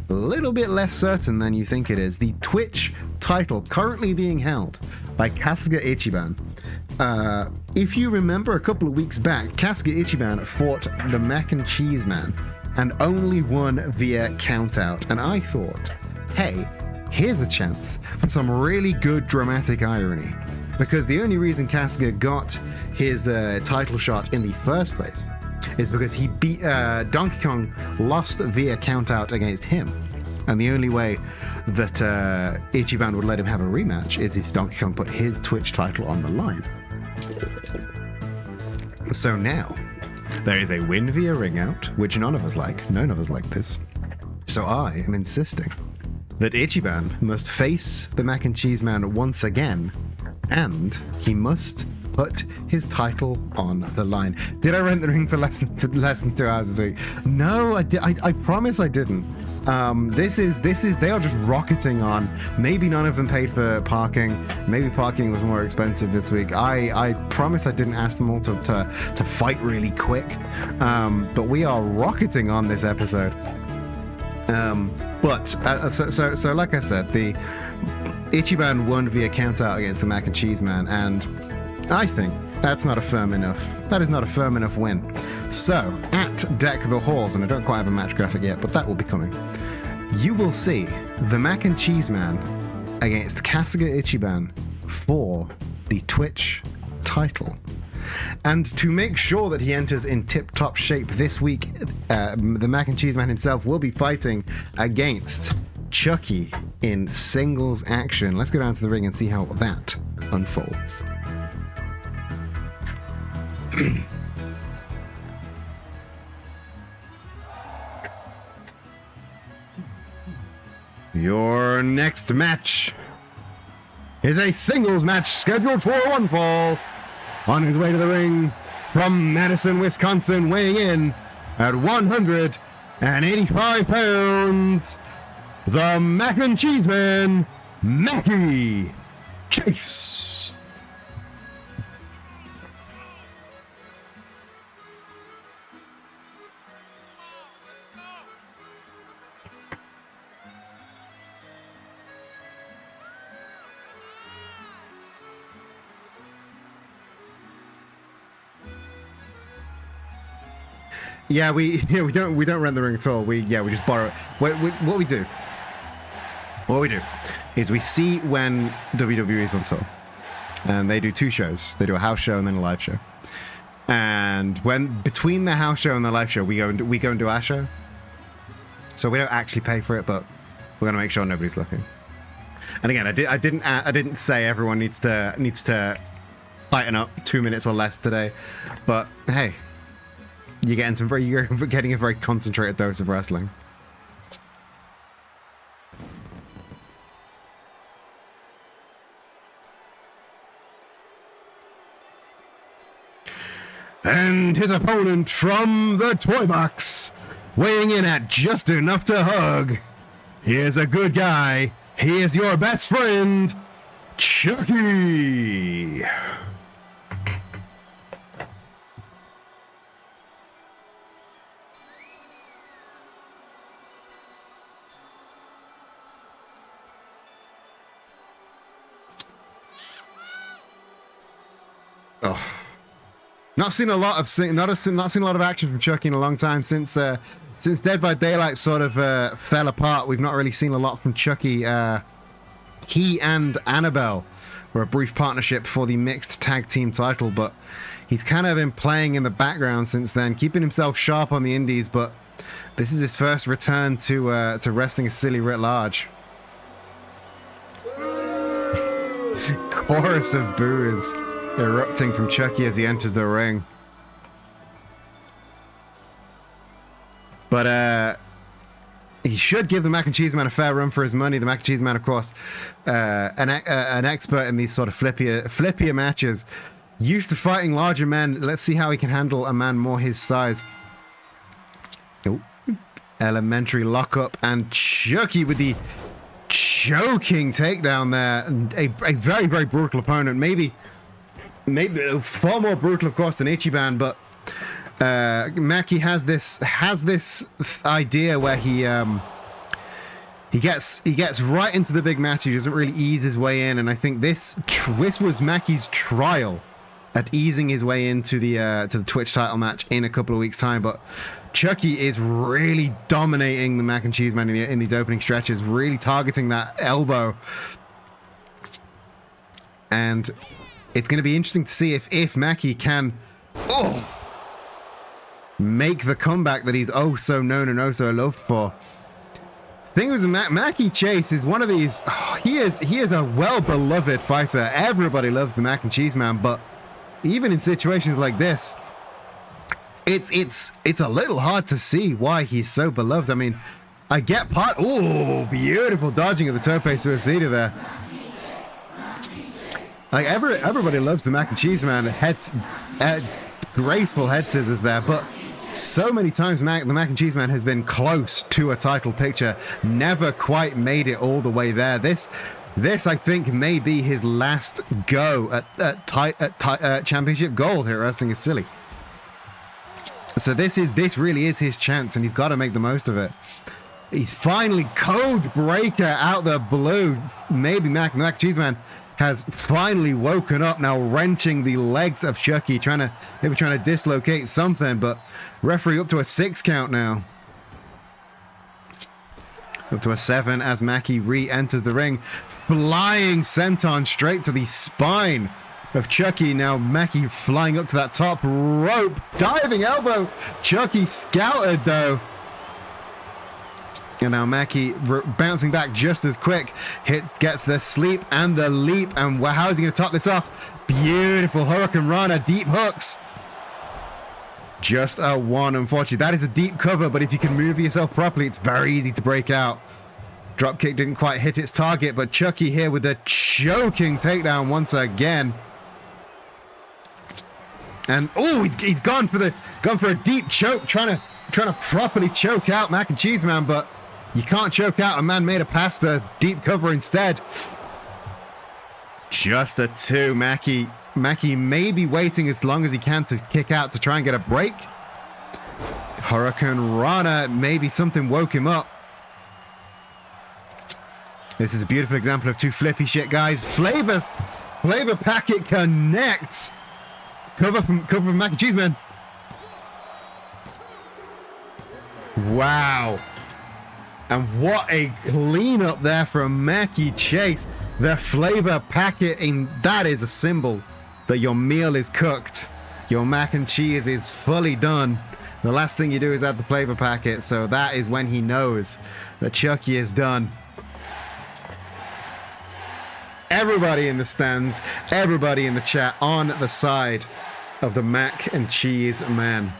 a little bit less certain than you think it is. The Twitch title currently being held by Kasuga Ichiban. If you remember a couple of weeks back, Kasuga Ichiban fought the Mac and Cheese Man and only won via countout. And I thought, hey, here's a chance for some really good dramatic irony. Because the only reason Kasuga got his title shot in the first place is because he beat Donkey Kong lost via countout against him. And the only way that Ichiban would let him have a rematch is if Donkey Kong put his Twitch title on the line. So now, there is a win via ring out, which none of us like. None of us like this. So I am insisting that Ichiban must face the Mac and Cheese Man once again, and he must put his title on the line. Did I rent the ring for less than 2 hours this week? No, I promise I didn't. They are just rocketing on. Maybe none of them paid for parking. Maybe parking was more expensive this week. I promise I didn't ask them all to fight really quick. But we are rocketing on this episode. So like I said, the Ichiban won via countout against the Mac and Cheese Man, and I think that is not a firm enough win. So, at Deck the Halls, and I don't quite have a match graphic yet, but that will be coming, you will see the Mac and Cheese Man against Kasuga Ichiban for the Twitch title. And to make sure that he enters in tip-top shape this week, the Mac and Cheese Man himself will be fighting against Chucky in singles action. Let's go down to the ring and see how that unfolds. Your next match is a singles match scheduled for one fall. On his way to the ring from Madison, Wisconsin, weighing in at 185 pounds, the Mac and Cheese Man, Mackie Chase. Yeah, we don't rent the ring at all. We just borrow it. What we do is we see when WWE is on tour, and they do two shows. They do a house show and then a live show. And when between the house show and the live show, we go and do our show. So we don't actually pay for it, but we're gonna make sure nobody's looking. And again, I didn't say everyone needs to tighten up 2 minutes or less today, but hey. You're getting a very concentrated dose of wrestling. And his opponent from the toy box, weighing in at just enough to hug. Here's a good guy. He is your best friend, Chucky. Oh, not seen a lot of not seen a lot of action from Chucky in a long time since Dead by Daylight sort of fell apart. We've not really seen a lot from Chucky. He and Annabelle were a brief partnership for the mixed tag team title, but he's kind of been playing in the background since then, keeping himself sharp on the indies. But this is his first return to wrestling as Silly writ large. Chorus of boos erupting from Chucky as he enters the ring. But he should give the Mac and Cheese Man a fair run for his money. The Mac and Cheese Man, of course, an expert in these sort of flippier matches. Used to fighting larger men. Let's see how he can handle a man more his size. Oh, elementary lockup, and Chucky with the choking takedown there. A very, very brutal opponent. Maybe far more brutal, of course, than Ichiban, but Maki has this idea where he gets right into the big match. He doesn't really ease his way in, and I think this was Maki's trial at easing his way into the Twitch title match in a couple of weeks' time. But Chucky is really dominating the Mac and Cheese Man in these opening stretches, really targeting that elbow, and it's going to be interesting to see if Maki can make the comeback that he's oh so known and oh so loved for. Thing is, Maki Chase is one of these. He is a well-beloved fighter. Everybody loves the Mac and Cheese Man, but even in situations like this, it's a little hard to see why he's so beloved. I mean, I get part. Oh, beautiful dodging of the tope suicida there. Like everybody loves the Mac and Cheese Man. Graceful head scissors there, but so many times the Mac and Cheese Man has been close to a title picture, never quite made it all the way there. This I think may be his last go at championship gold here at Wrestling is Silly. So this really is his chance, and he's got to make the most of it. He's finally code breaker out the blue. Maybe Mac and Cheese Man has finally woken up, now wrenching the legs of Chucky, trying to dislocate something, but referee up to a 6 count now. Up to a 7 as Maki re-enters the ring, flying senton straight to the spine of Chucky. Now Maki flying up to that top rope, diving elbow. Chucky scouted though. And now Maki bouncing back just as quick. Gets the sleep and the leap. And how is he going to top this off? Beautiful Hurricane Rana, deep hooks. Just a 1, unfortunately. That is a deep cover, but if you can move yourself properly, it's very easy to break out. Dropkick didn't quite hit its target, but Chucky here with a choking takedown once again. And he's gone for a deep choke, trying to properly choke out Mac and Cheese Man, but you can't choke out a man made of pasta. Deep cover instead. Just a 2. Maki may be waiting as long as he can to kick out to try and get a break. Hurricane Rana, maybe something woke him up. This is a beautiful example of 2 flippy shit guys. Flavor Packet connects. Cover from Mac and Cheese Man. Wow. And what a cleanup there from Maki Chase. The flavor packet, that is a symbol that your meal is cooked. Your mac and cheese is fully done. The last thing you do is add the flavor packet. So that is when he knows that Chucky is done. Everybody in the stands, everybody in the chat on the side of the Mac and Cheese Man.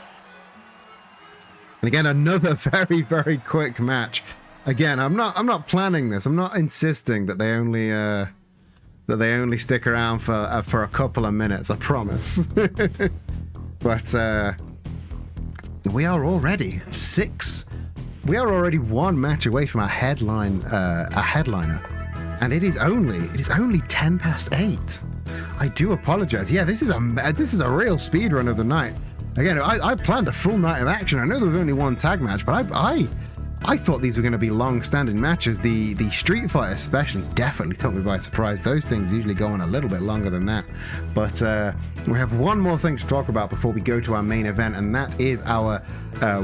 And again, another very, very quick match. Again, I'm not planning this. I'm not insisting that they only stick around for a couple of minutes. I promise. But we are already one match away from our headliner, and it is only 10 past 8. I do apologize. Yeah, this is a real speed run of the night. Again, I planned a full night of action. I know there was only one tag match, but I thought these were going to be long-standing matches. The Street Fight especially definitely took me by surprise. Those things usually go on a little bit longer than that. But we have one more thing to talk about before we go to our main event, and that is our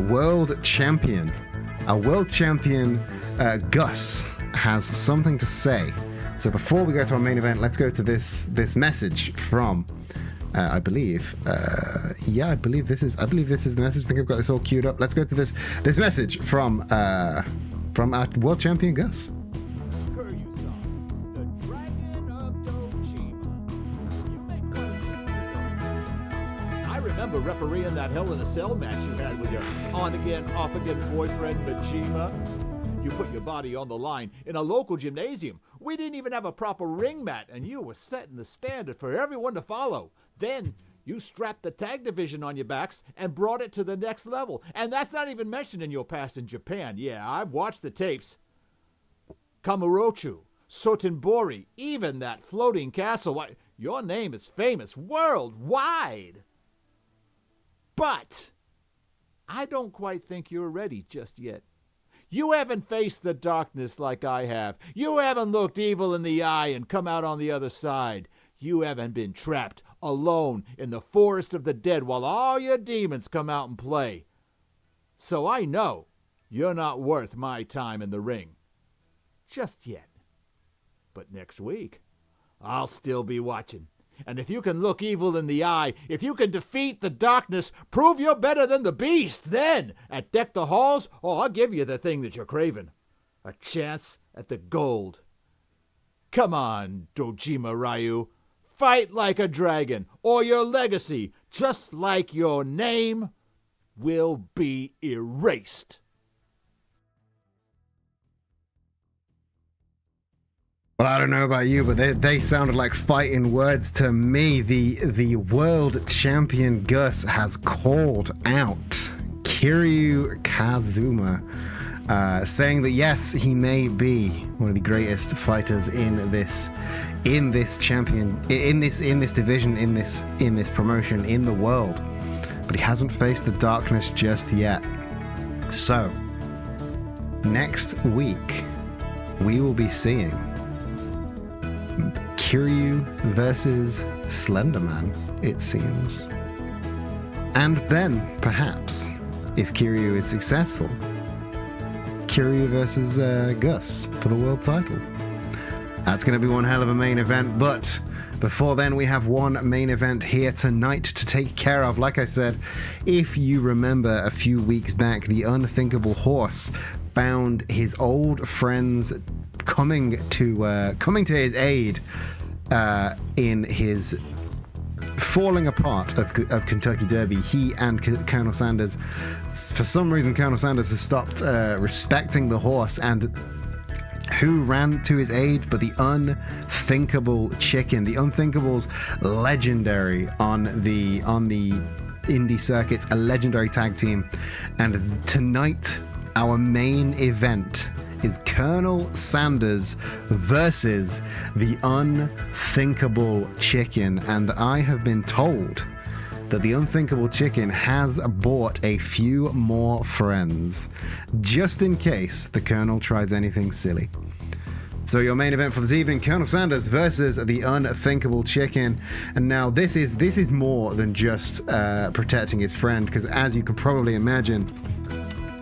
world champion. Our world champion, Gus, has something to say. So before we go to our main event, let's go to this message from... I believe this is the message. I think I've got this all queued up. Let's go to this message from our world champion Gus. I remember refereeing that Hell in a Cell match you had with your on-again, off-again boyfriend, Decemer. You put your body on the line in a local gymnasium. We didn't even have a proper ring mat, and you were setting the standard for everyone to follow. Then you strapped the tag division on your backs and brought it to the next level. And that's not even mentioned in your past in Japan. Yeah, I've watched the tapes. Kamurocho, Sotenbori, even that floating castle. Your name is famous worldwide. But I don't quite think you're ready just yet. You haven't faced the darkness like I have. You haven't looked evil in the eye and come out on the other side. You haven't been trapped alone in the forest of the dead while all your demons come out and play. So I know you're not worth my time in the ring. Just yet. But next week, I'll still be watching. And if you can look evil in the eye, if you can defeat the darkness, prove you're better than the beast, then, at Deck the Halls, I'll give you the thing that you're craving. A chance at the gold. Come on, Dojima Ryu. Fight like a dragon, or your legacy, just like your name, will be erased. Well, I don't know about you, but they sounded like fighting words to me. The world champion Gus has called out Kiryu Kazuma, saying that yes, he may be one of the greatest fighters in this division, in this promotion, in the world, but he hasn't faced the darkness just yet. So next week we will be seeing Kiryu versus Slenderman, it seems. And then, perhaps, if Kiryu is successful, Kiryu versus Gus for the world title. That's going to be one hell of a main event, but before then we have one main event here tonight to take care of. Like I said, if you remember a few weeks back, the Unthinkable Horse found his old friends coming to his aid in his falling apart of Kentucky Derby. He and Colonel Sanders, for some reason, Colonel Sanders has stopped respecting the horse, and who ran to his aid but the Unthinkable Chicken. The Unthinkables, legendary on the indie circuits, a legendary tag team. And tonight, our main event is Colonel Sanders versus the Unthinkable Chicken. And I have been told that the Unthinkable Chicken has bought a few more friends, just in case the Colonel tries anything silly. So your main event for this evening, Colonel Sanders versus the Unthinkable Chicken. And now this is more than just protecting his friend, because as you can probably imagine,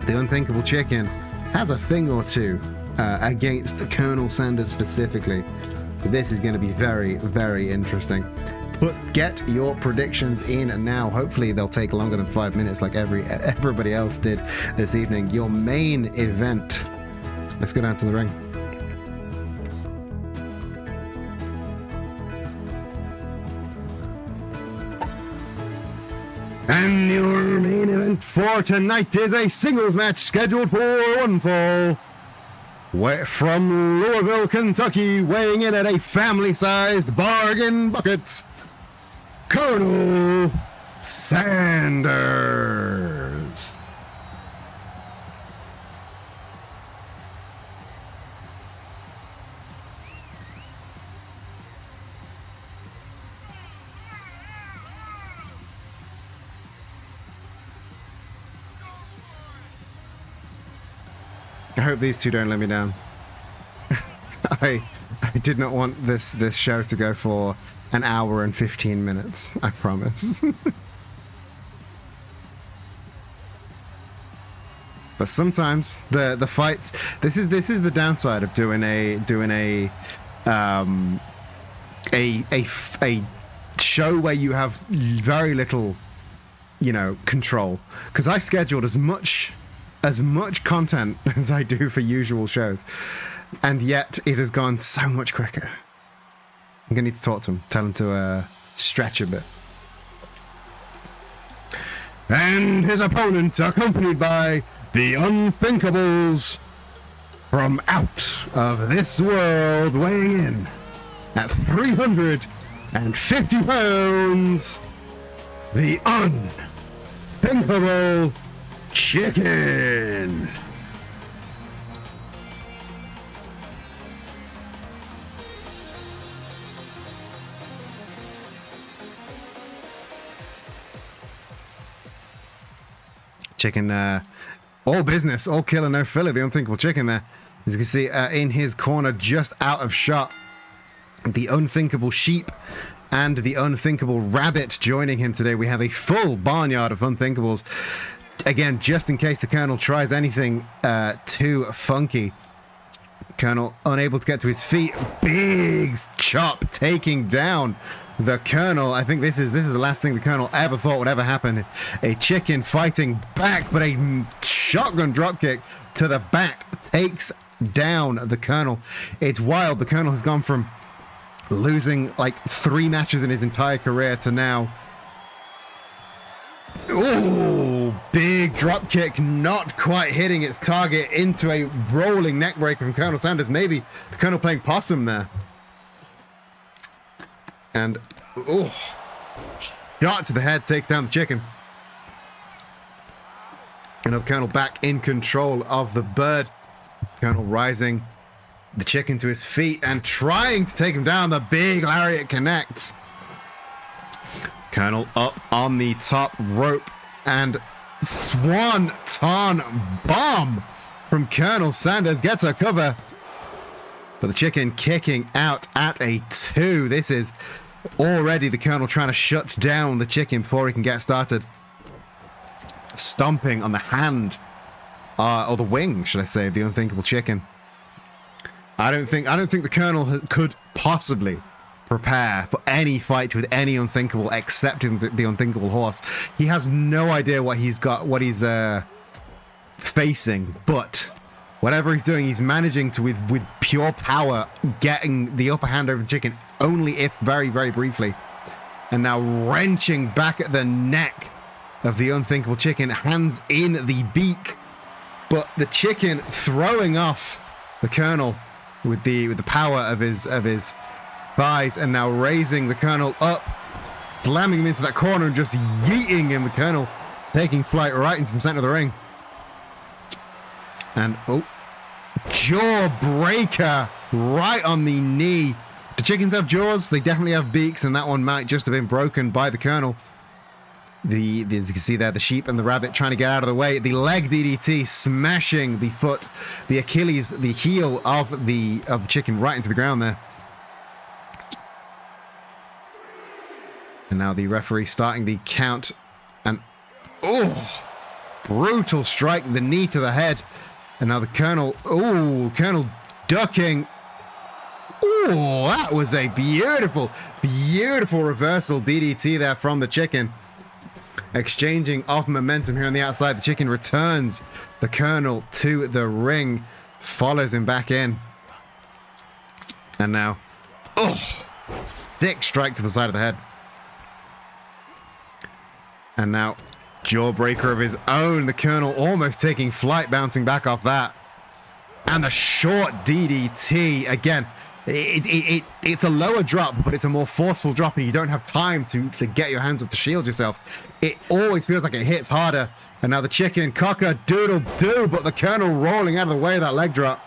the Unthinkable Chicken has a thing or two against Colonel Sanders specifically. This is going to be very, very interesting. Get your predictions in now. Hopefully they'll take longer than 5 minutes like everybody else did this evening. Your main event. Let's go down to the ring. And your main event for tonight is a singles match scheduled for one fall. From Louisville, Kentucky, weighing in at a family-sized bargain bucket, Colonel Sanders. I hope these two don't let me down. I did not want this show to go for an hour and 15 minutes, I promise. But sometimes the fights, this is the downside of doing a show where you have very little, control, because I scheduled as much content as I do for usual shows, and yet it has gone so much quicker. I'm gonna need to talk to him, tell him to stretch a bit. And his opponent, accompanied by the Unthinkables from out of this world, weighing in at 350 pounds, the Unthinkable Chicken. Chicken, all business, all killer, no filler. The Unthinkable Chicken there. As you can see, in his corner, just out of shot, the Unthinkable Sheep and the Unthinkable Rabbit joining him today. We have a full barnyard of Unthinkables. Again, just in case the Colonel tries anything too funky. Colonel unable to get to his feet. Big chop taking down the Colonel. I think this is the last thing the Colonel ever thought would ever happen. A chicken fighting back, but a shotgun dropkick to the back takes down the Colonel. It's wild. The Colonel has gone from losing like 3 matches in his entire career to now. Oh, big drop kick, not quite hitting its target, into a rolling neck breaker from Colonel Sanders. Maybe the Colonel playing possum there. And, oh, shot to the head takes down the chicken. Another Colonel back in control of the bird. Colonel rising the chicken to his feet and trying to take him down. The big lariat connects. Colonel up on the top rope, and swanton bomb from Colonel Sanders gets a cover. But the chicken kicking out at a 2. This is already the Colonel trying to shut down the chicken before he can get started. Stomping on the hand, or the wing, should I say, of the Unthinkable Chicken. I don't think the Colonel could possibly prepare for any fight with any Unthinkable excepting the Unthinkable horse. He has no idea what he's facing, but whatever he's doing, he's managing to, with pure power, getting the upper hand over the chicken, only if very, very briefly. And now wrenching back at the neck of the Unthinkable Chicken, hands in the beak, but the chicken throwing off the Colonel with the power of his thighs, and now raising the Colonel up, slamming him into that corner and just yeeting him. The Colonel taking flight right into the center of the ring. And jawbreaker right on the knee. Do chickens have jaws? They definitely have beaks, and that one might just have been broken by the Colonel. As you can see there, the sheep and the rabbit trying to get out of the way. The leg DDT smashing the foot, the Achilles, the heel of the chicken right into the ground there. And now the referee starting the count, and brutal strike, the knee to the head. And now the Colonel, Colonel ducking. Oh, that was a beautiful, beautiful reversal DDT there from the chicken. Exchanging off momentum here on the outside. The chicken returns the Colonel to the ring, follows him back in. And now, sick strike to the side of the head. And now, jawbreaker of his own. The Colonel almost taking flight, bouncing back off that. And the short DDT. Again, It's a lower drop, but it's a more forceful drop, and you don't have time to get your hands up to shield yourself. It always feels like it hits harder. And now the chicken, cock-a-doodle-doo, but the Colonel rolling out of the way of that leg drop.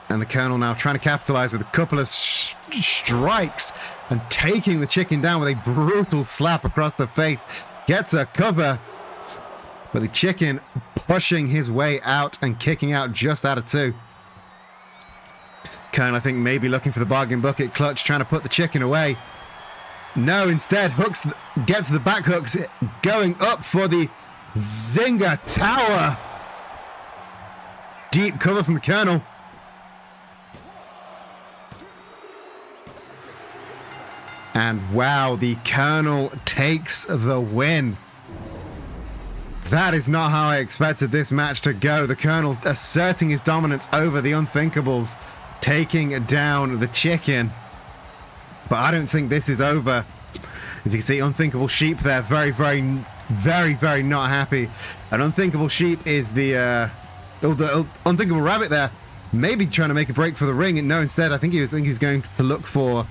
And the Colonel now trying to capitalize with a couple of strikes and taking the chicken down with a brutal slap across the face. Gets a cover, but the chicken pushing his way out and kicking out just out of 2. Colonel, I think, maybe looking for the bargain bucket clutch, trying to put the chicken away. No, instead, gets the back hooks, going up for the Zinger Tower. Deep cover from the Colonel. And wow, the Colonel takes the win. That is not how I expected this match to go. The Colonel asserting his dominance over the Unthinkables, taking down the chicken. But I don't think this is over. As you can see, Unthinkable Sheep there, very, very, very, very not happy. And Unthinkable Sheep is the Unthinkable Rabbit there, maybe trying to make a break for the ring. And no, instead, I think he was going to look for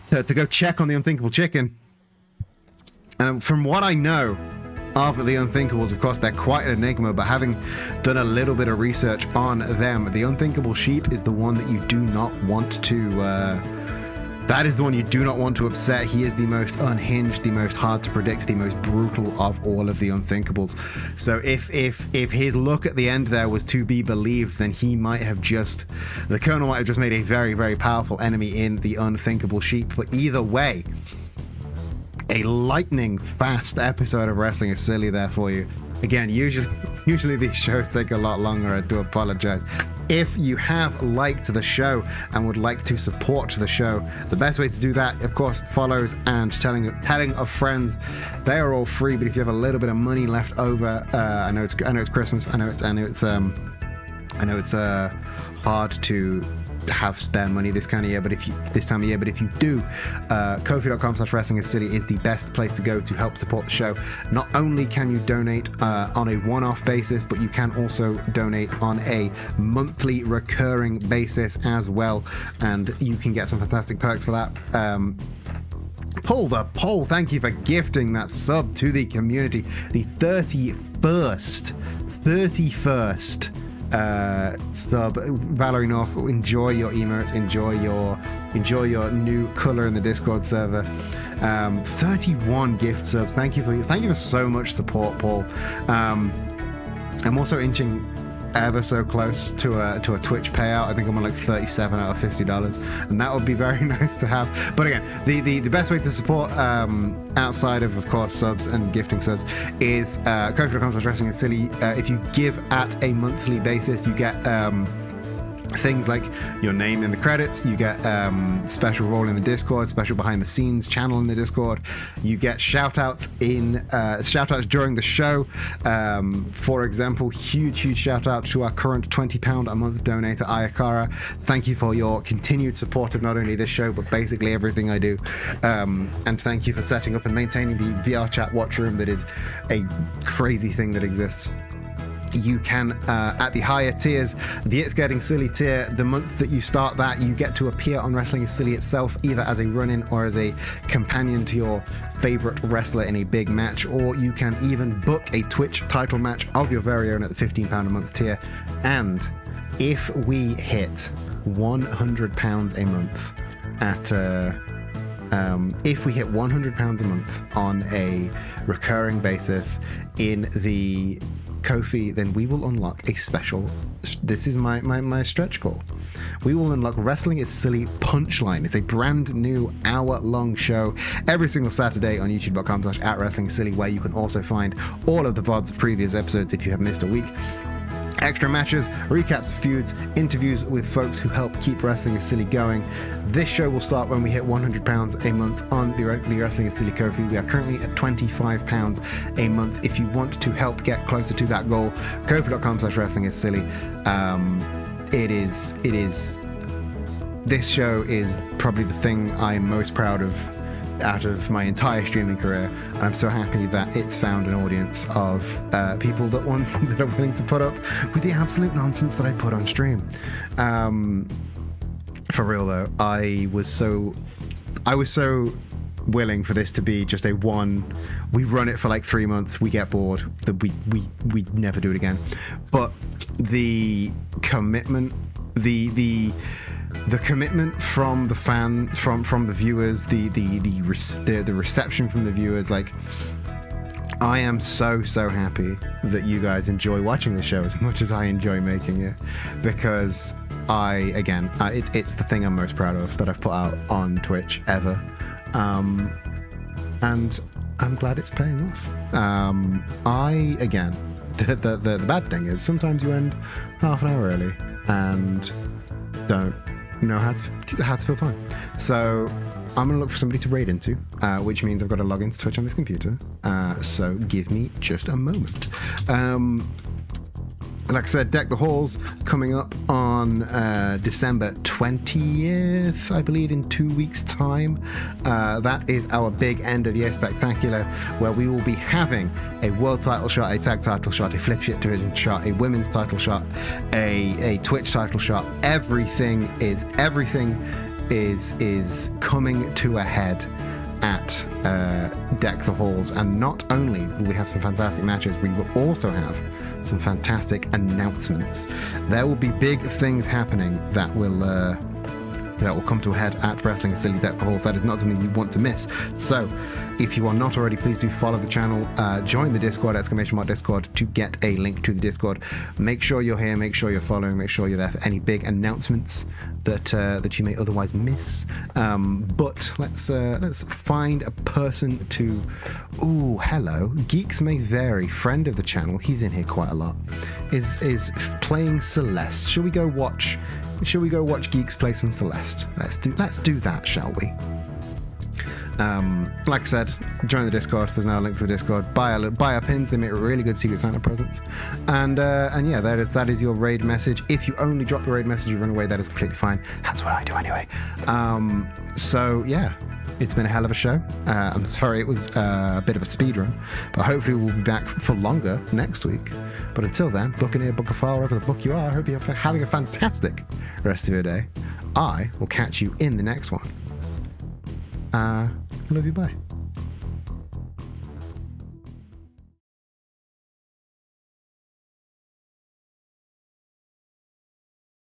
to go check on the Unthinkable Chicken. And from what I know of the Unthinkables, of course, they're quite an enigma, but having done a little bit of research on them, the Unthinkable Sheep is the one that you do not want to that is the one you do not want to upset. He is the most unhinged, the most hard to predict, the most brutal of all of the Unthinkables. So if his look at the end there was to be believed, then he might have the Colonel might have just made a very, very powerful enemy in the Unthinkable Sheep. But either way, a lightning fast episode of Wrestling is Silly there for you. Again, usually these shows take a lot longer. I do apologize. If you have liked the show and would like to support the show, the best way to do that, of course, follows and telling of friends. They are all free, but if you have a little bit of money left over, I know it's Christmas. I know it's hard to have spare money this time of year, but if you do, Ko-fi.com/wrestlingissilly is the best place to go to help support the show. Not only can you donate on a one-off basis, but you can also donate on a monthly recurring basis as well, and you can get some fantastic perks for that. Paul the Pole, thank you for gifting that sub to the community. The 31st sub. Valerie North, enjoy your emotes, enjoy your new color in the Discord server. 31 gift subs. Thank you for so much support, Paul. I'm also inching ever so close to a Twitch payout. I think I'm on like 37 out of $50, and that would be very nice to have. But again, the best way to support outside of course subs and gifting subs is Ko-fi.com/wrestlingissilly. If you give at a monthly basis, you get things like your name in the credits, you get special role in the Discord, special behind the scenes channel in the Discord, you get shout outs during the show. For example, huge shout out to our current £20 a month donator, Ayakara. Thank you for your continued support of not only this show but basically everything I do, and thank you for setting up and maintaining the VR chat watch room that is a crazy thing that exists. You can, at the higher tiers, the It's Getting Silly tier, the month that you start that, you get to appear on Wrestling is Silly itself, either as a run-in or as a companion to your favorite wrestler in a big match, or you can even book a Twitch title match of your very own at the £15 a month tier. And if we hit £100 a month if we hit £100 a month on a recurring basis in the Ko-fi, then we will unlock a special, this is my stretch goal, we will unlock Wrestling is Silly Punchline. It's a brand new hour-long show every single Saturday on youtube.com/@wrestlingissilly, where you can also find all of the VODs of previous episodes if you have missed a week. Extra matches, recaps of feuds, interviews with folks who help keep Wrestling is Silly going. This show will start when we hit £100 a month on the Wrestling is Silly Ko-fi. We are currently at £25 a month. If you want to help get closer to that goal, Ko-fi.com/wrestlingissilly. This show is probably the thing I'm most proud of out of my entire streaming career, and I'm so happy that it's found an audience of people that that are willing to put up with the absolute nonsense that I put on stream. For real though, I was so willing for this to be just we run it for like 3 months, we get bored, that we never do it again. But the commitment, the commitment from the from the viewers, the reception from the viewers, like, I am so happy that you guys enjoy watching the show as much as I enjoy making it, because it's the thing I'm most proud of that I've put out on Twitch ever, and I'm glad it's paying off. The bad thing is sometimes you end half an hour early and don't know how to fill time. So I'm going to look for somebody to raid into, which means I've got to log into Twitch on this computer. So give me just a moment. Like I said, Deck the Halls coming up on December 20th, I believe, in 2 weeks' time. That is our big end of year spectacular, where we will be having a world title shot, a tag title shot, a flip shit division shot, a women's title shot, a Twitch title shot. Everything is coming to a head at Deck the Halls, and not only will we have some fantastic matches, we will also have some fantastic announcements. There will be big things happening that will come to a head at Wrestling Silly Deck the Halls. That is not something you want to miss. So if you are not already, please do follow the channel, join the Discord, !Discord, to get a link to the Discord. Make sure you're here, make sure you're following, make sure you're there for any big announcements that you may otherwise miss. But let's find a person to. Ooh, hello, Geeks May Vary, friend of the channel. He's in here quite a lot. Is playing Celeste. Shall we go watch Geeks play some Celeste? Let's do that, shall we? Like I said, join the Discord. There's now a link to the Discord. Buy our pins. They make a really good Secret Santa present. And yeah, that is your raid message. If you only drop the raid message, you run away, that is completely fine. That's what I do anyway. So yeah, it's been a hell of a show. I'm sorry it was a bit of a speed run, but hopefully we'll be back for longer next week. But until then, book an ear, book a file, wherever the book you are. I hope you're having a fantastic rest of your day. I will catch you in the next one. Love you, bye.